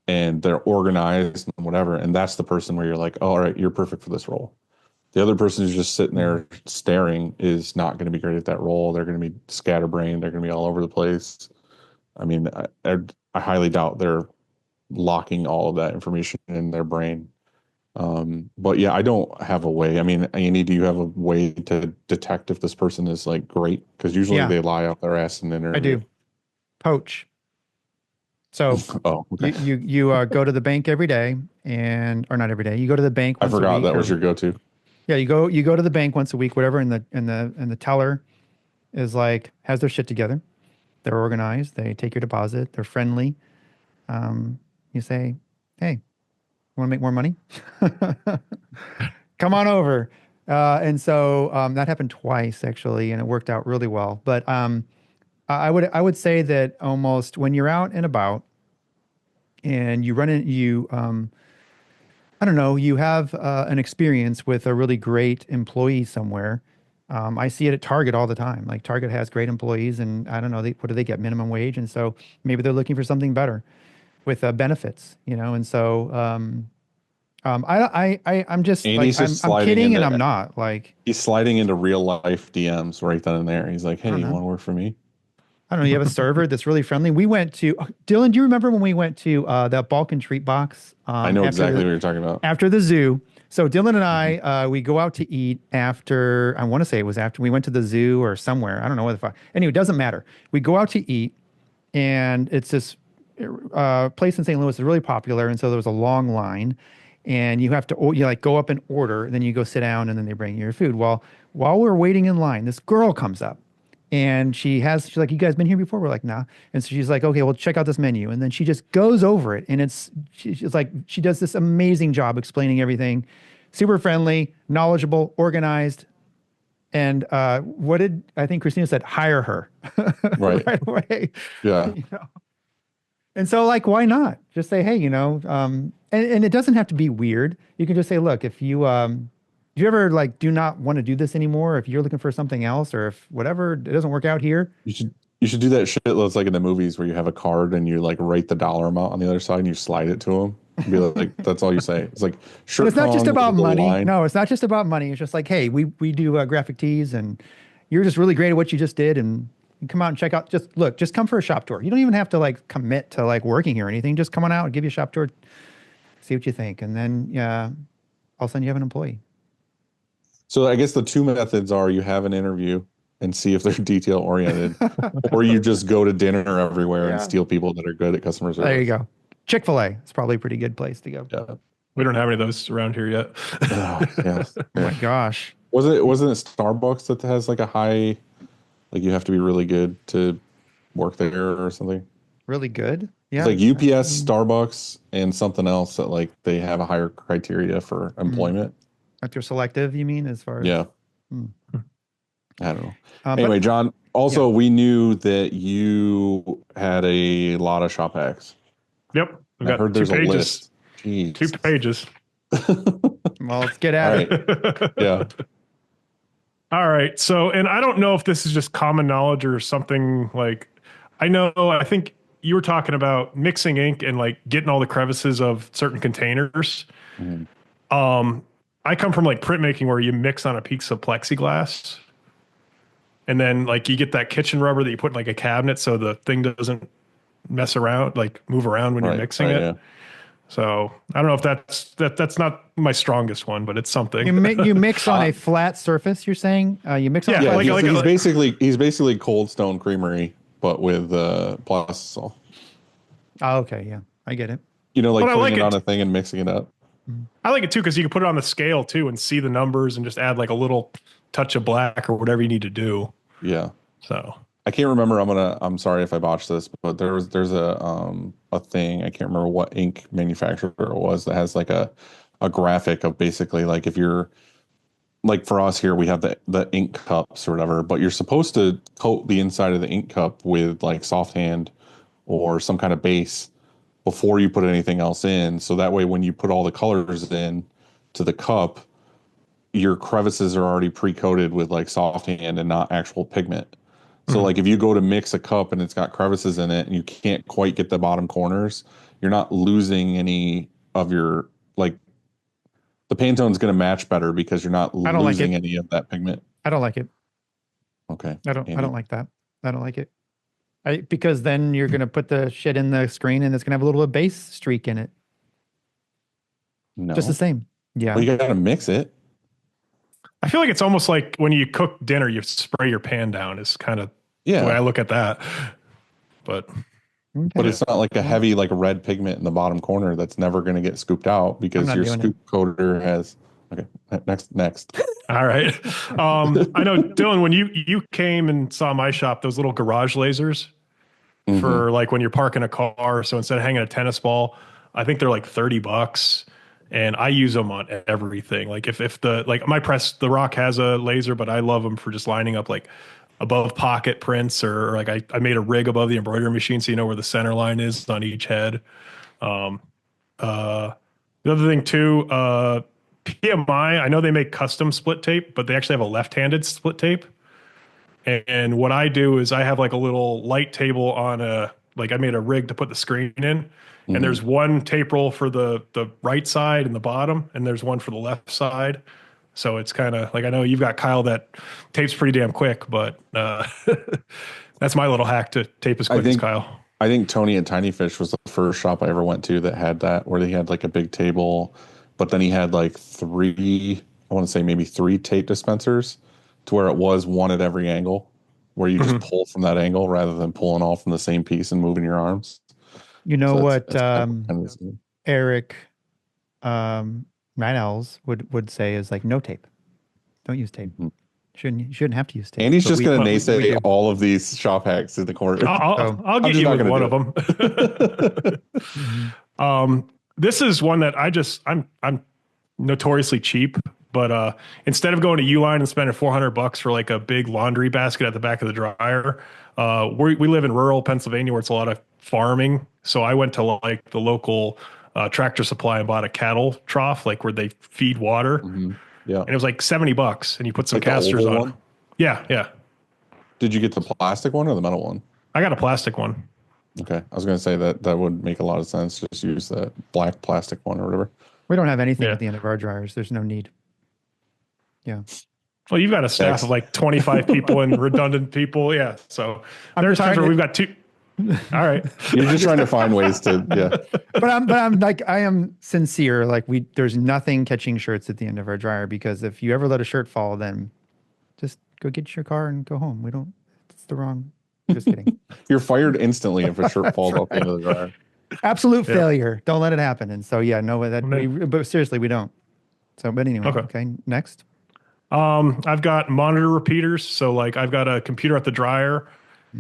and they're organized and whatever. And that's the person where you're like, oh, all right, you're perfect for this role. The other person who's just sitting there staring is not going to be great at that role. They're going to be scatterbrained. They're going to be all over the place. I mean, I highly doubt they're locking all of that information in their brain. But yeah, I don't have a way. I mean, Andy, do you have a way to detect if this person is like great? Because usually Yeah, they lie out their ass in the I interview. do. Poach. So Oh, okay. you go to the bank every day or not every day. You go to the bank I once a forgot week that was or your go-to. yeah, you go to the bank once a week, whatever, and the teller is like has their shit together. They're organized. They take your deposit. They're friendly. You say, "Hey, want to make more money? Come on over." And so that happened twice actually, and it worked out really well. But I would say that almost when you're out and about and you run in you I don't know, you have an experience with a really great employee somewhere. I see it at Target all the time. Like Target has great employees, and I don't know, what do they get? Minimum wage, and so maybe they're looking for something better with benefits, And so I'm just like Andy's just I'm sliding kidding, and I'm into not like he's sliding into real life DMs right then and there. He's like, I "Hey, don't you know. want to work for me?" I don't know. You have a server that's really friendly. We went to Dylan. Do you remember when we went to that Balkan Treat Box I know after exactly the what you're talking about. after the zoo? So Dylan and Mhm. I, we go out to eat after. I want to say it was after we went to the zoo or somewhere. I don't know what the fuck. Anyway, it doesn't matter. We go out to eat, and it's this place in St. Louis is really popular, and so there was a long line, and you have to you like go up and order, and then you go sit down, and then they bring you your food. Well, while we're waiting in line, this girl comes up, and she's like, "You guys been here before?" We're like, "Nah," and so she's like, "Okay, well, check out this menu," and then she just goes over it, and she's like, she does this amazing job explaining everything, super friendly, knowledgeable, organized. And what did I think Christina said? Hire her Right. right away. Yeah. You know? And so, like, why not? Just say, hey, and it doesn't have to be weird. You can just say, look, if you ever like do not want to do this anymore, if you're looking for something else, or if whatever it doesn't work out here, You should do that shit that's like in the movies where you have a card and you like write the dollar amount on the other side and you slide it to them. Be like, that's all you say. It's like but shirt it's not just Kong with a about little money. line. No, it's not just about money. It's just like, hey, we do graphic tees, and you're just really great at what you just did, and you come out and check out. Just come for a shop tour. You don't even have to like commit to like working here or anything. Just come on out and give you a shop tour, see what you think, and then yeah, all of a sudden you have an employee. So I guess the two methods are you have an interview and see if they're detail oriented, or you just go to dinner everywhere and Yeah. steal people that are good at customer There you service. go. Chick-fil-A. It's probably a pretty good place to go. Yeah. We don't have any of those around here yet. Yes. Oh my Yeah. gosh. Wasn't it Starbucks that has like a high, like you have to be really good to work there or something? Really good. It's Yeah. like UPS, Starbucks, and something else that like they have a higher criteria for Mm. employment. If you're selective, you mean, as far as Yeah. Mm. I don't know. But Anyway, John, yeah. also we knew that you had a lot of shop hacks. Yep. I've I got heard two there's a pages. list. Jeez. 2 pages. Well, let's get All at it. right. Yeah. All right. So, and I don't know if this is just common knowledge or something like, I think you were talking about mixing ink and like getting all the crevices of certain containers. Mhm. I come from like printmaking where you mix on a piece of plexiglass and then like you get that kitchen rubber that you put in like a cabinet so the thing doesn't mess around, like move around when you're mixing it. Yeah. So I don't know if that's not my strongest one, but it's something. You mix on a flat surface. You're saying you mix on a Yeah, flat Yeah, surface. he's basically Cold Stone Creamery, but with plastisol. Oh, okay. Yeah, I get it. You know, like But I putting like it on it. a thing and mixing it up. I like it too because you can put it on the scale too and see the numbers and just add like a little touch of black or whatever you need to do. Yeah. So I can't remember. I'm sorry if I botched this, but there's a thing. I can't remember what ink manufacturer it was that has like a graphic of basically like if you're like for us here we have the ink cups or whatever, but you're supposed to coat the inside of the ink cup with like soft hand or some kind of base before you put anything else in. So that way when you put all the colors in to the cup, your crevices are already pre-coated with like soft hand and not actual pigment. So like if you go to mix a cup and it's got crevices in it and you can't quite get the bottom corners, you're not losing any of your like the Pantone's going to match better because you're not I don't like losing it. any of that pigment. I don't like it. Okay. I don't Andy. like that. I don't like it. Because then you're gonna put the shit in the screen and it's gonna have a little bit of base streak in it. No. Just the same. Yeah. Well, you got to mix it. I feel like it's almost like when you cook dinner, you spray your pan down is kind of the way I Yeah. look at that. But But Okay. it's not like a heavy, like red pigment in the bottom corner that's never going to get scooped out I'm because not your doing it. scoop coater has. Okay, next. all right. I know, Dylan, when you came and saw my shop, those little garage lasers Mhm. for like when you're parking a car. So instead of hanging a tennis ball, I think they're like $30. And I use them on everything. Like if the like my press, the Rock has a laser, but I love them for just lining up like above pocket prints or like I made a rig above the embroidery machine so you know where the center line is on each head. Um, the other thing too, PMI, I know they make custom split tape, but they actually have a left-handed split tape. And what I do is I have like a little light table on like I made a rig to put the screen in. And Mhm. there's one tape roll for the right side and the bottom, and there's one for the left side. So it's kind of like I know you've got Kyle that tapes pretty damn quick, but that's my little hack to tape as I quick as think Kyle. I think Tony and Tiny Fish was the first shop I ever went to that had that, where they had like a big table, but then he had like three, I want to say maybe three tape dispensers to where it was one at every angle, where you just Mhm. pull from that angle rather than pulling all from the same piece and moving your arms. You know So what that's kind of the Eric Night Owls would say is like no tape. Don't use tape. Mhm. You shouldn't have to use tape. Andy's but just going to we naysay do. all of these shop hacks in the corner. So, I'll I'm get just you not with going one to of do them. it. mhm. This is one that I'm notoriously cheap, but instead of going to Uline and spending $400 for like a big laundry basket at the back of the dryer, we live in rural Pennsylvania where it's a lot of farming. So I went to like the local Tractor Supply and bought a cattle trough, like where they feed water, Mhm. Yeah. and it was like $70, and you put some Like the casters oval on. one? Yeah, yeah. Did you get the plastic one or the metal one? I got a plastic one. Okay. I was going to say that would make a lot of sense. Just use that black plastic one or whatever. We don't have anything Yeah. at the end of our dryers. There's no need. Yeah. Well, you've got a staff Next. of like 25 people and redundant people. Yeah. So I'm there are just times trying where to- we've got two. All right. You're just trying to find ways to, yeah. but I'm like I am sincere. Like there's nothing catching shirts at the end of our dryer because if you ever let a shirt fall, then just go get your car and go home. We don't. It's the wrong. Just kidding. You're fired instantly if a shirt falls off the end of the dryer. Absolute Yeah. failure. Don't let it happen. And so yeah, no, that Okay. but seriously, we don't. So, but anyway, Okay. okay. Next. I've got monitor repeaters. So like I've got a computer at the dryer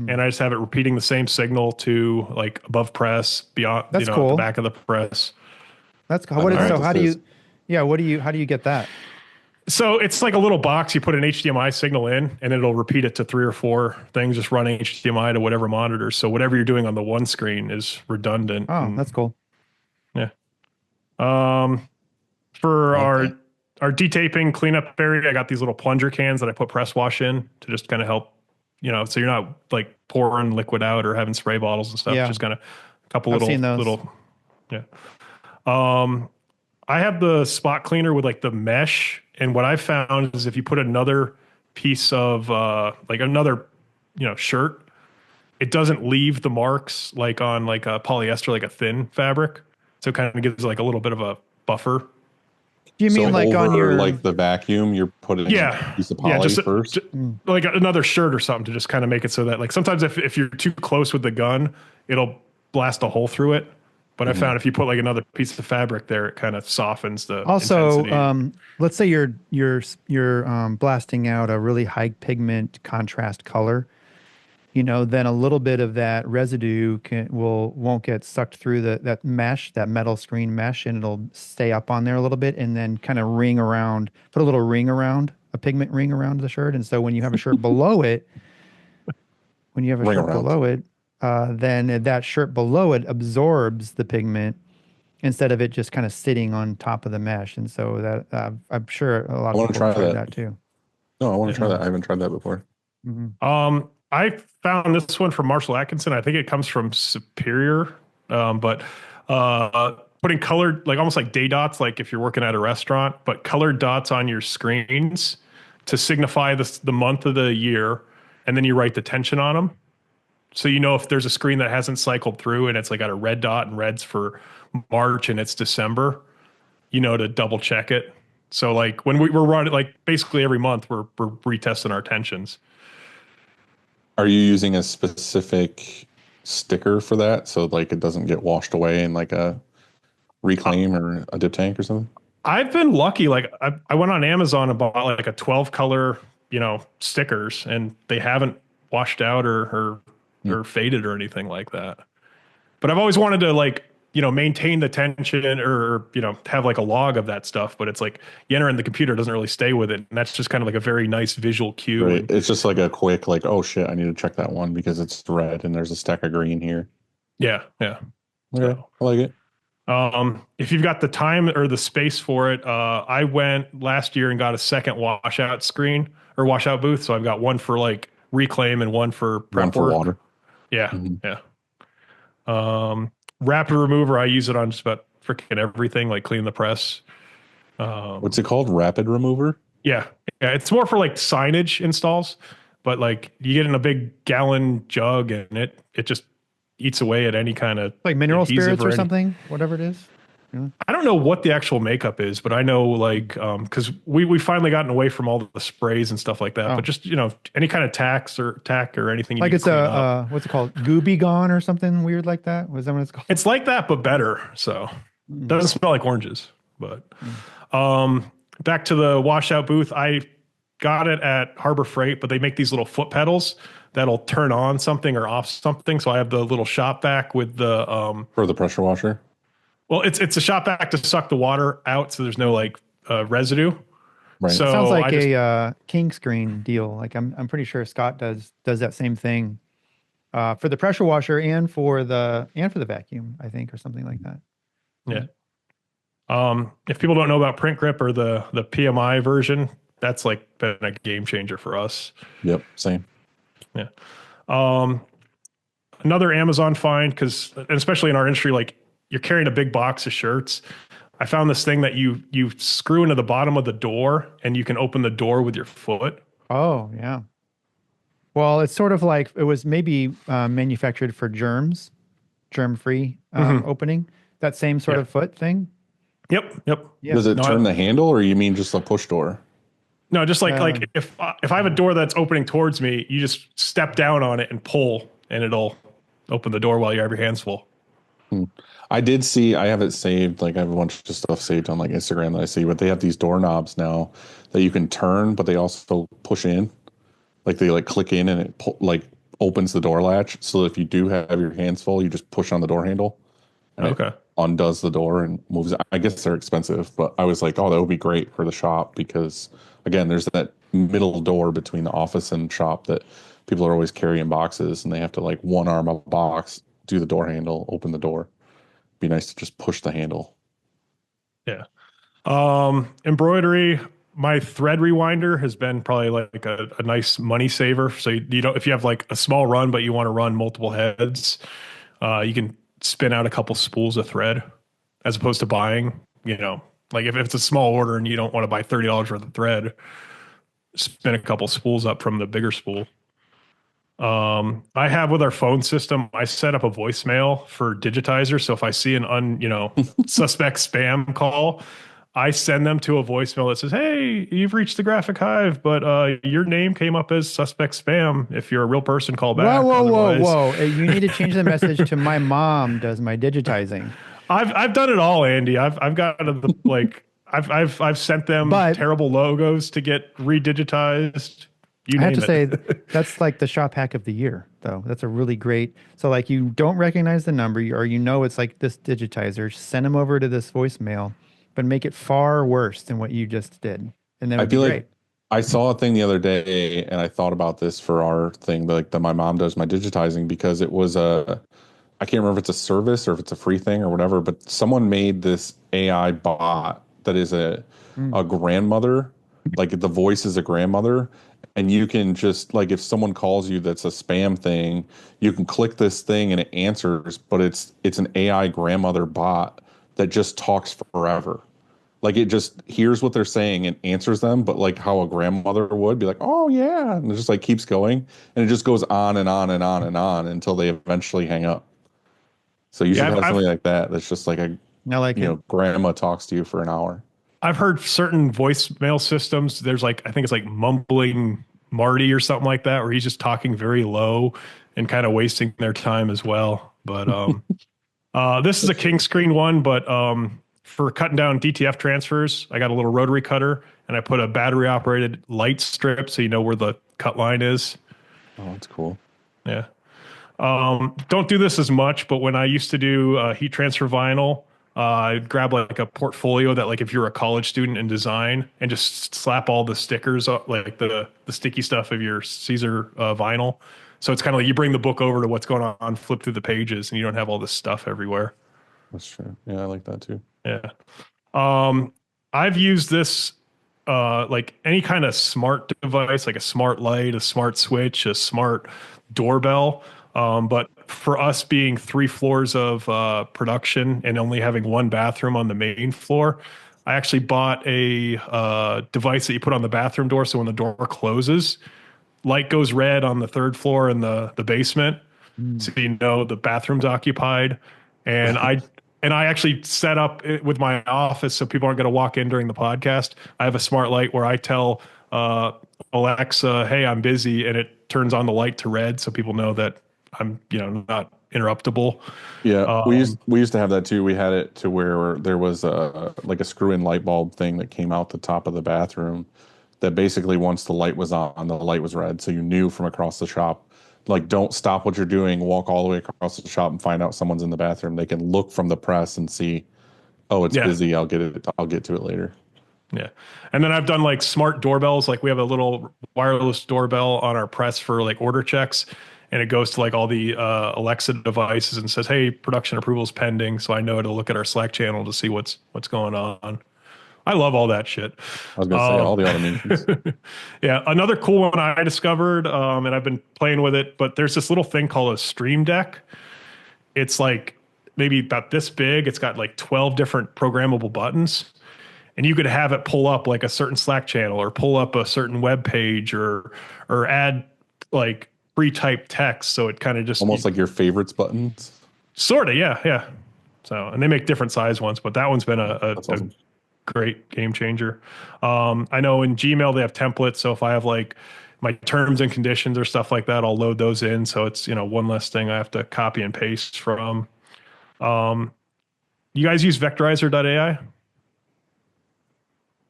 and I just have it repeating the same signal to like above press, beyond, That's the cool. back of the press. That's I what. don't know So what how do this you? Yeah. How do you get that? So it's like a little box. You put an HDMI signal in and it'll repeat it to 3 or 4 things, just running HDMI to whatever monitor. So whatever you're doing on the one screen is redundant. Oh, that's cool. Yeah. For Okay. our detaping cleanup area, I got these little plunger cans that I put press wash in to just kind of help, so you're not like pouring liquid out or having spray bottles and stuff. Yeah. Just kind of a couple I've seen those. little, yeah. I have the spot cleaner with like the mesh, and what I found is if you put another piece of like another, shirt, it doesn't leave the marks like on like a polyester, like a thin fabric. So it kind of gives like a little bit of a buffer. Do you mean So like on over, your like the vacuum, you're putting Yeah. a piece of poly Yeah, just first? like another shirt or something to just kind of make it so that like sometimes if you're too close with the gun, it'll blast a hole through it. But I found if you put like another piece of fabric there, it kind of softens the also intensity. let's say you're blasting out a really high pigment contrast color. Then a little bit of that residue won't get sucked through that mesh, that metal screen mesh, and it'll stay up on there a little bit, and then kind of put a little ring around, a pigment ring around the shirt, and so when you have a shirt below it, Ring around. then that shirt below it absorbs the pigment instead of it just kind of sitting on top of the mesh, and so that I'm sure a lot I of wanna people have try tried that. that too. No, I want to try that. I haven't tried that before. Mhm. I found this one from Marshall Atkinson. I think it comes from Superior, but putting colored, like almost like day dots, like if you're working at a restaurant, but colored dots on your screens to signify the month of the year, and then you write the tension on them. So if there's a screen that hasn't cycled through and it's like got a red dot and red's for March and it's December, to double check it. So like when we're running, like basically every month we're retesting our tensions. Are you using a specific sticker for that so like it doesn't get washed away in like a reclaim or a dip tank or something? I've been lucky. Like I went on Amazon and bought like a 12 color, stickers, and they haven't washed out or faded or anything like that. But I've always wanted to like, maintain the tension or, have like a log of that stuff. But it's like you enter in the computer, it doesn't really stay with it. And that's just kind of like a very nice visual cue. Right. And It's just like a quick, like, oh shit, I need to check that one because it's red and there's a stack of green here. yeah. Yeah. Okay. So, I like it. if you've got the time or the space for it, I went last year and got a second washout screen or washout booth. So I've got one for like reclaim and one for prep One for work. water. Yeah. Mhm. Yeah. Rapid remover, I use it on just about freaking everything, like clean the press. What's it called? Rapid remover? Yeah. Yeah. It's more for like signage installs, but like you get in a big gallon jug and it just eats away at any kind of Like mineral adhesive spirits or any- something, whatever it is. I don't know what the actual makeup is, but I know like because we finally gotten away from all the sprays and stuff like that. Oh. But just any kind of tack or anything. You Like need it's to clean up. what's it called? Gooby Gone or something weird like that? Was that what it's called? It's like that, but better. So doesn't smell like oranges. But back to the washout booth, I got it at Harbor Freight, but they make these little foot pedals that'll turn on something or off something. So I have the little shop vac with the For the pressure washer? well, it's a shop vac to suck the water out, so there's no like residue. Right. So Sounds like I just, a king screen deal. Like I'm pretty sure Scott does that same thing for the pressure washer and for the vacuum, I think, or something like that. yeah. If people don't know about Print Grip or the PMI version, that's like been a game changer for us. Yep. Same. Yeah. Another Amazon find, because especially in our industry, like you're carrying a big box of shirts. I found this thing that you screw into the bottom of the door and you can open the door with your foot. Oh yeah. Well, it's sort of like it was maybe manufactured for germ-free opening. That same sort Yeah. of foot thing. Yep. Yeah. Does it No, turn the handle or you mean just a push door? No, just like if I have a door that's opening towards me, you just step down on it and pull, and it'll open the door while you have your hands full. I did see, I have it saved, like I have a bunch of stuff saved on like Instagram that I see, but they have these doorknobs now that you can turn, but they also push in. Like they like click in and it like opens the door latch. So if you do have your hands full, you just push on the door handle and Okay. it undoes the door and moves it. I guess they're expensive, but I was like, oh, that would be great for the shop because again, there's that middle door between the office and shop that people are always carrying boxes and they have to like one arm a box, do the door handle, open the door. Be nice to just push the handle. Yeah. Embroidery, my thread rewinder has been probably like a nice money saver. So you don't, if you have like a small run, but you want to run multiple heads, you can spin out a couple spools of thread as opposed to buying, like if it's a small order and you don't want to buy $30 worth of thread, spin a couple spools up from the bigger spool. I have with our phone system, I set up a voicemail for digitizer. So if I see an suspect spam call, I send them to a voicemail that says, "Hey, you've reached the Graphic Hive, but your name came up as suspect spam. If you're a real person, call back." Whoa. You need to change the message to my mom does my digitizing. I've done it all, Andy. I've got the like I've sent them terrible logos to get redigitized. I have to say that's like the shop hack of the year, though. That's a really great. So like you don't recognize the number, or it's like this digitizer. Send them over to this voicemail, but make it far worse than what you just did, and then I feel great. like I saw a thing the other day, and I thought about this for our thing, like that my mom does my digitizing because it was I can't remember if it's a service or if it's a free thing or whatever, but someone made this AI bot that is a grandmother, like the voice is a grandmother. And you can just like if someone calls you that's a spam thing, you can click this thing and it answers, but it's an AI grandmother bot that just talks forever. Like it just hears what they're saying and answers them, but like how a grandmother would be like, "Oh yeah," and it just like keeps going, and it just goes on and on and on and on until they eventually hang up. So you should have something like that. That's just like I like you it. know, grandma talks to you for an hour. I've heard certain voicemail systems. There's like, I think it's like mumbling Marty or something like that, where he's just talking very low and kind of wasting their time as well. But this is a king screen one, but for cutting down DTF transfers, I got a little rotary cutter and I put a battery operated light strip so you know where the cut line is. Oh, that's cool. Yeah. Don't do this as much, but when I used to do heat transfer vinyl, I'd grab like a portfolio that like if you're a college student in design and just slap all the stickers up, like the sticky stuff of your Caesar vinyl. So it's kind of like you bring the book over to what's going on, flip through the pages, and you don't have all this stuff everywhere. That's true. Yeah, I like that too. Yeah. I've used this like any kind of smart device, like a smart light, a smart switch, a smart doorbell. But for us being 3 floors of production and only having 1 bathroom on the main floor, I actually bought a device that you put on the bathroom door. So when the door closes, light goes red on the 3rd floor in the basement. So you know the bathroom's occupied. And I actually set up it with my office so people aren't going to walk in during the podcast. I have a smart light where I tell Alexa, "Hey, I'm busy," and it turns on the light to red so people know that I'm, not interruptible. Yeah, we used to have that too. We had it to where there was like a screw-in light bulb thing that came out the top of the bathroom that basically once the light was on, the light was red. So you knew from across the shop, like, don't stop what you're doing, walk all the way across the shop and find out someone's in the bathroom. They can look from the press and see, oh, it's busy. I'll get to it later. Yeah. And then I've done like smart doorbells. Like we have a little wireless doorbell on our press for like order checks. And it goes to like all the Alexa devices and says, "Hey, production approval is pending." So I know to look at our Slack channel to see what's going on. I love all that shit. I was going to say all the automations. Yeah. Another cool one I discovered, and I've been playing with it, but there's this little thing called a Stream Deck. It's like maybe about this big. It's got like 12 different programmable buttons. And you could have it pull up like a certain Slack channel or pull up a certain web page or add like pre-typed text. So it kind of just almost like your favorites buttons. Sort of, yeah. So, and they make different size ones, but that one's been a great game changer. I know in Gmail they have templates. So if I have like my terms and conditions or stuff like that, I'll load those in. So it's, one less thing I have to copy and paste from. You guys use vectorizer.ai?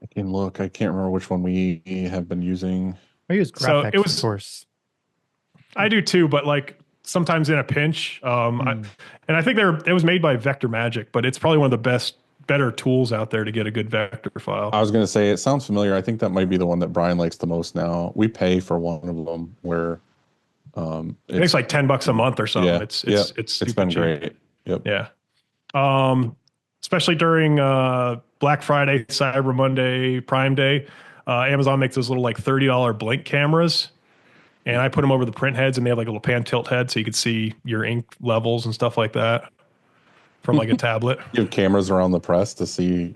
I can look. I can't remember which one we have been using. I use graphics, of course. I do too, but like sometimes in a pinch. And I think it was made by Vector Magic, but it's probably one of the better tools out there to get a good vector file. I was going to say, it sounds familiar. I think that might be the one that Brian likes the most now. We pay for one of them where it's like $10 a month or something. Yeah, it's been cheap. great. Yep. Yeah. Especially during Black Friday, Cyber Monday, Prime Day, Amazon makes those little like $30 blink cameras. And I put them over the print heads, and they have like a little pan tilt head, so you could see your ink levels and stuff like that from like a tablet. You have cameras around the press to see.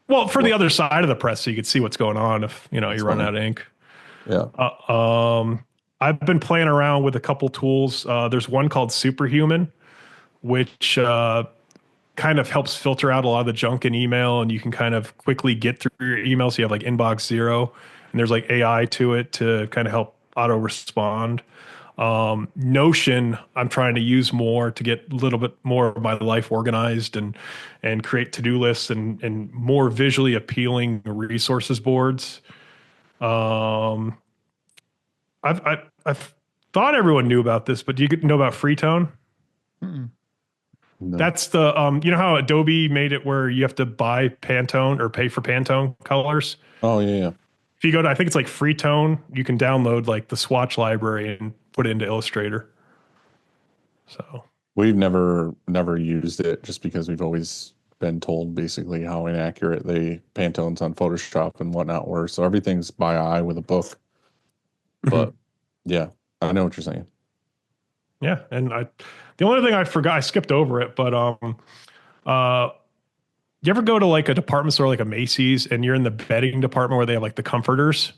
Well, for the other side of the press, so you could see what's going on if you run out of ink. Yeah. I've been playing around with a couple tools. There's one called Superhuman, which kind of helps filter out a lot of the junk in email, and you can kind of quickly get through your email. So you have like inbox 0, and there's like AI to it to kind of help auto respond. Notion, I'm trying to use more to get a little bit more of my life organized and create to-do lists and more visually appealing resources boards. I've thought everyone knew about this, but do you know about Freetone? Mm-mm. No. That's the you know how Adobe made it where you have to buy Pantone or pay for Pantone colors? Oh yeah. If you go to, I think it's like Freetone, you can download like the swatch library and put it into Illustrator. So We've never used it just because we've always been told basically how inaccurate the Pantones on Photoshop and whatnot were. So everything's by eye with a book. But yeah, I know what you're saying. Yeah, and the only thing I forgot, I skipped over it, but you ever go to like a department store like a Macy's and you're in the bedding department where they have like the comforters?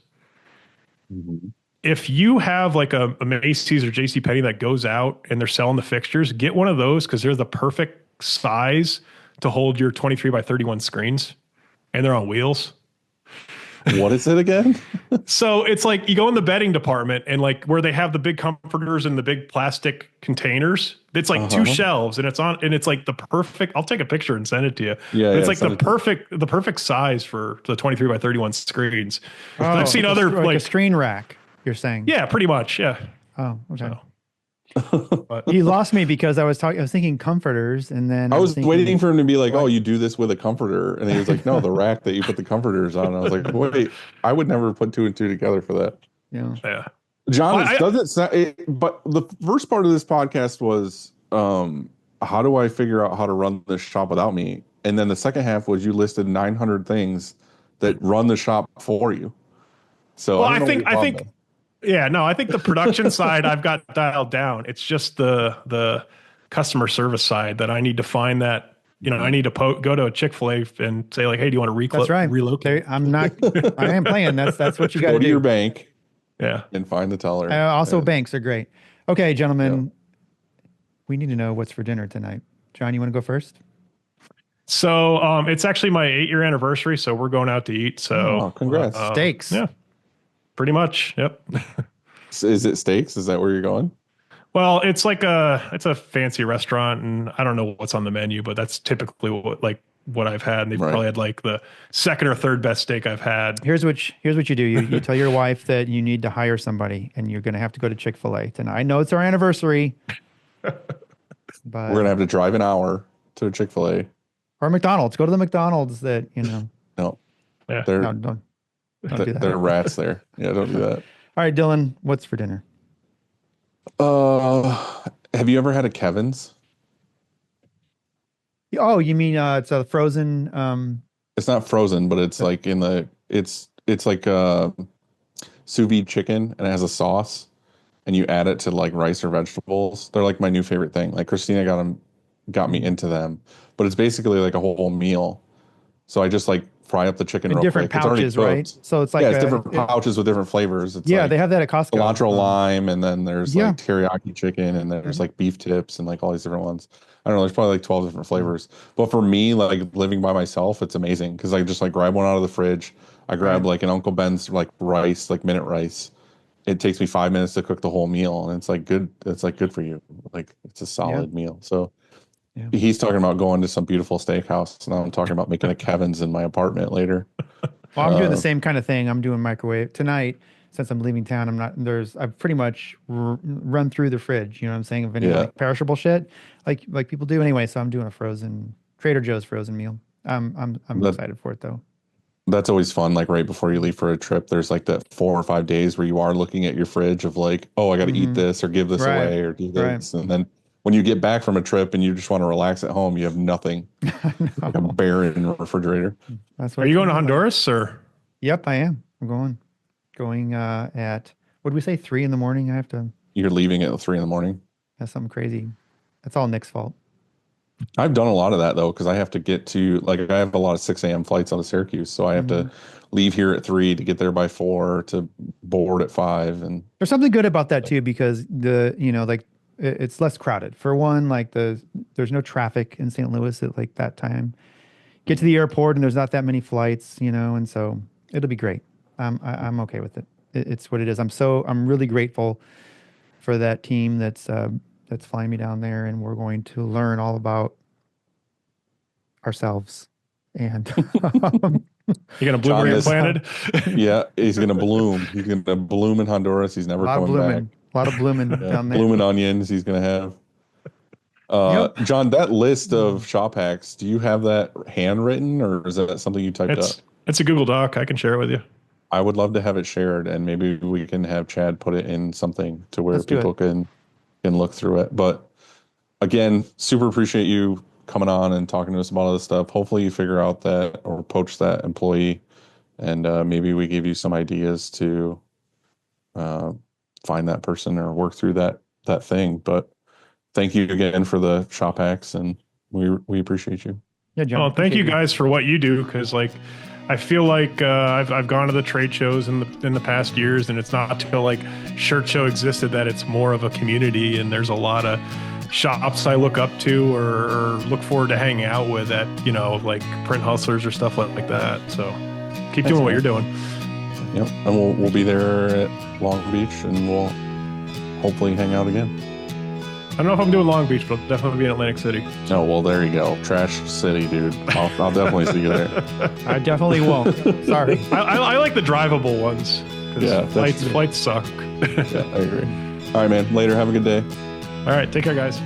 Mm-hmm. If you have like a Macy's or JCPenney that goes out and they're selling the fixtures, get one of those because they're the perfect size to hold your 23 by 31 screens, and they're on wheels. What is it again? So it's like you go in the bedding department and like where they have the big comforters and the big plastic containers. It's like two shelves and it's like the perfect. I'll take a picture and send it to you. Yeah, but it's like the perfect size for the 23 by 31 screens. I've seen other like a screen rack. You're saying? Yeah, pretty much. Yeah. Oh, okay. So. But you lost me because I was thinking comforters, and then I was waiting for him to be like, "Oh, you do this with a comforter," and he was like, "No, the rack that you put the comforters on." I was like, "Wait, I would never put two and two together for that." Yeah. John, but the first part of this podcast was, how do I figure out how to run this shop without me? And then the second half was you listed 900 things that run the shop for you. So well, I think. Yeah, no, I think the production side I've got dialed down. It's just the customer service side that I need to find that, I need to go to a Chick-fil-A and say like, hey, do you want to That's right. relocate? I am playing. That's what you got to do. Go to your bank. Yeah. And find the teller. Also, banks are great. Okay, gentlemen, we need to know what's for dinner tonight. John, you want to go first? So it's actually my 8-year anniversary, so we're going out to eat. So congrats. Steaks. Yeah. Pretty much. Yep. Is it steaks? Is that where you're going? Well, it's like it's a fancy restaurant, and I don't know what's on the menu, but that's typically what I've had. And they've probably had like the second or third best steak I've had. Here's what you do. You tell your wife that you need to hire somebody, and you're going to have to go to Chick-fil-A tonight. I know it's our anniversary, but we're going to have to drive an hour to a Chick-fil-A or McDonald's. Go to the McDonald's that No. Yeah. Don't do that. There are rats there. Yeah, don't do that. All right, Dylan, what's for dinner? Have you ever had a Kevin's? Oh, you mean it's a frozen? It's not frozen, but it's like it's like sous vide chicken, and it has a sauce, and you add it to like rice or vegetables. They're like my new favorite thing. Like Christina got me into them, but it's basically like a whole meal. So I just like fry up the chicken in real different quick. pouches, right? So it's like it's different pouches with different flavors. It's they have that at Costco. Cilantro lime, and then there's like teriyaki chicken, and then there's like beef tips, and like all these different ones. I don't know. There's probably like 12 different flavors. But for me, like living by myself, it's amazing because I just like grab one out of the fridge. I grab like an Uncle Ben's like rice, like minute rice. It takes me 5 minutes to cook the whole meal, and it's like good. It's like good for you. Like it's a solid meal. So. Yeah. He's talking about going to some beautiful steakhouse. Now I'm talking about making a Kevin's in my apartment later. Well, I'm doing the same kind of thing. I'm doing microwave tonight. Since I'm leaving town, I've pretty much run through the fridge. You know what I'm saying? Of any like perishable shit, like people do anyway. So I'm doing a Trader Joe's frozen meal. I'm excited for it though. That's always fun. Like right before you leave for a trip, there's like that 4 or 5 days where you are looking at your fridge of like, oh, I got to eat this or give this away or do this, and then. When you get back from a trip and you just want to relax at home, you have nothing. Like a barren refrigerator. Are you going to Honduras or? Yep, I am. I'm going at, what did we say, 3 in the morning? I have to. You're leaving at 3 in the morning? That's something crazy. That's all Nick's fault. I've done a lot of that though, because I have to get to, like, I have a lot of 6 a.m. flights out of Syracuse. So I have to leave here at 3 to get there by 4 to board at 5. And there's something good about that too, because it's less crowded. For one, like there's no traffic in St. Louis at like that time. Get to the airport and there's not that many flights, and so it'll be great. I'm okay with it. It's what it is. I'm really grateful for that team that's flying me down there, and we're going to learn all about ourselves. And you're gonna bloom where you're planted. Yeah, he's gonna bloom. He's gonna bloom in Honduras. He's never coming back. A lot of blooming down there. Blooming onions he's going to have. John, that list of shop hacks, do you have that handwritten or is that something you typed up? It's a Google Doc. I can share it with you. I would love to have it shared, and maybe we can have Chad put it in something to where people can look through it. But again, super appreciate you coming on and talking to us about all this stuff. Hopefully you figure out that or poach that employee, and maybe we give you some ideas to find that person or work through that thing. But thank you again for the shop hacks, and we appreciate you. Yeah, John. Well, thank you guys for what you do, because like I feel like I've gone to the trade shows in the past years, and it's not until like Shirt Show existed that it's more of a community, and there's a lot of shops I look up to or look forward to hanging out with at, you know, like print hustlers or stuff like that. So keep doing what you're doing. Yep. And we'll be there at Long Beach, and we'll hopefully hang out again. I don't know if I'm doing Long Beach, but I'll definitely be in Atlantic City. Oh, well, there you go. Trash City, dude. I'll definitely see you there. I definitely won't. Sorry. I like the drivable ones. Yeah, flights suck. Yeah, I agree. All right, man. Later. Have a good day. All right. Take care, guys.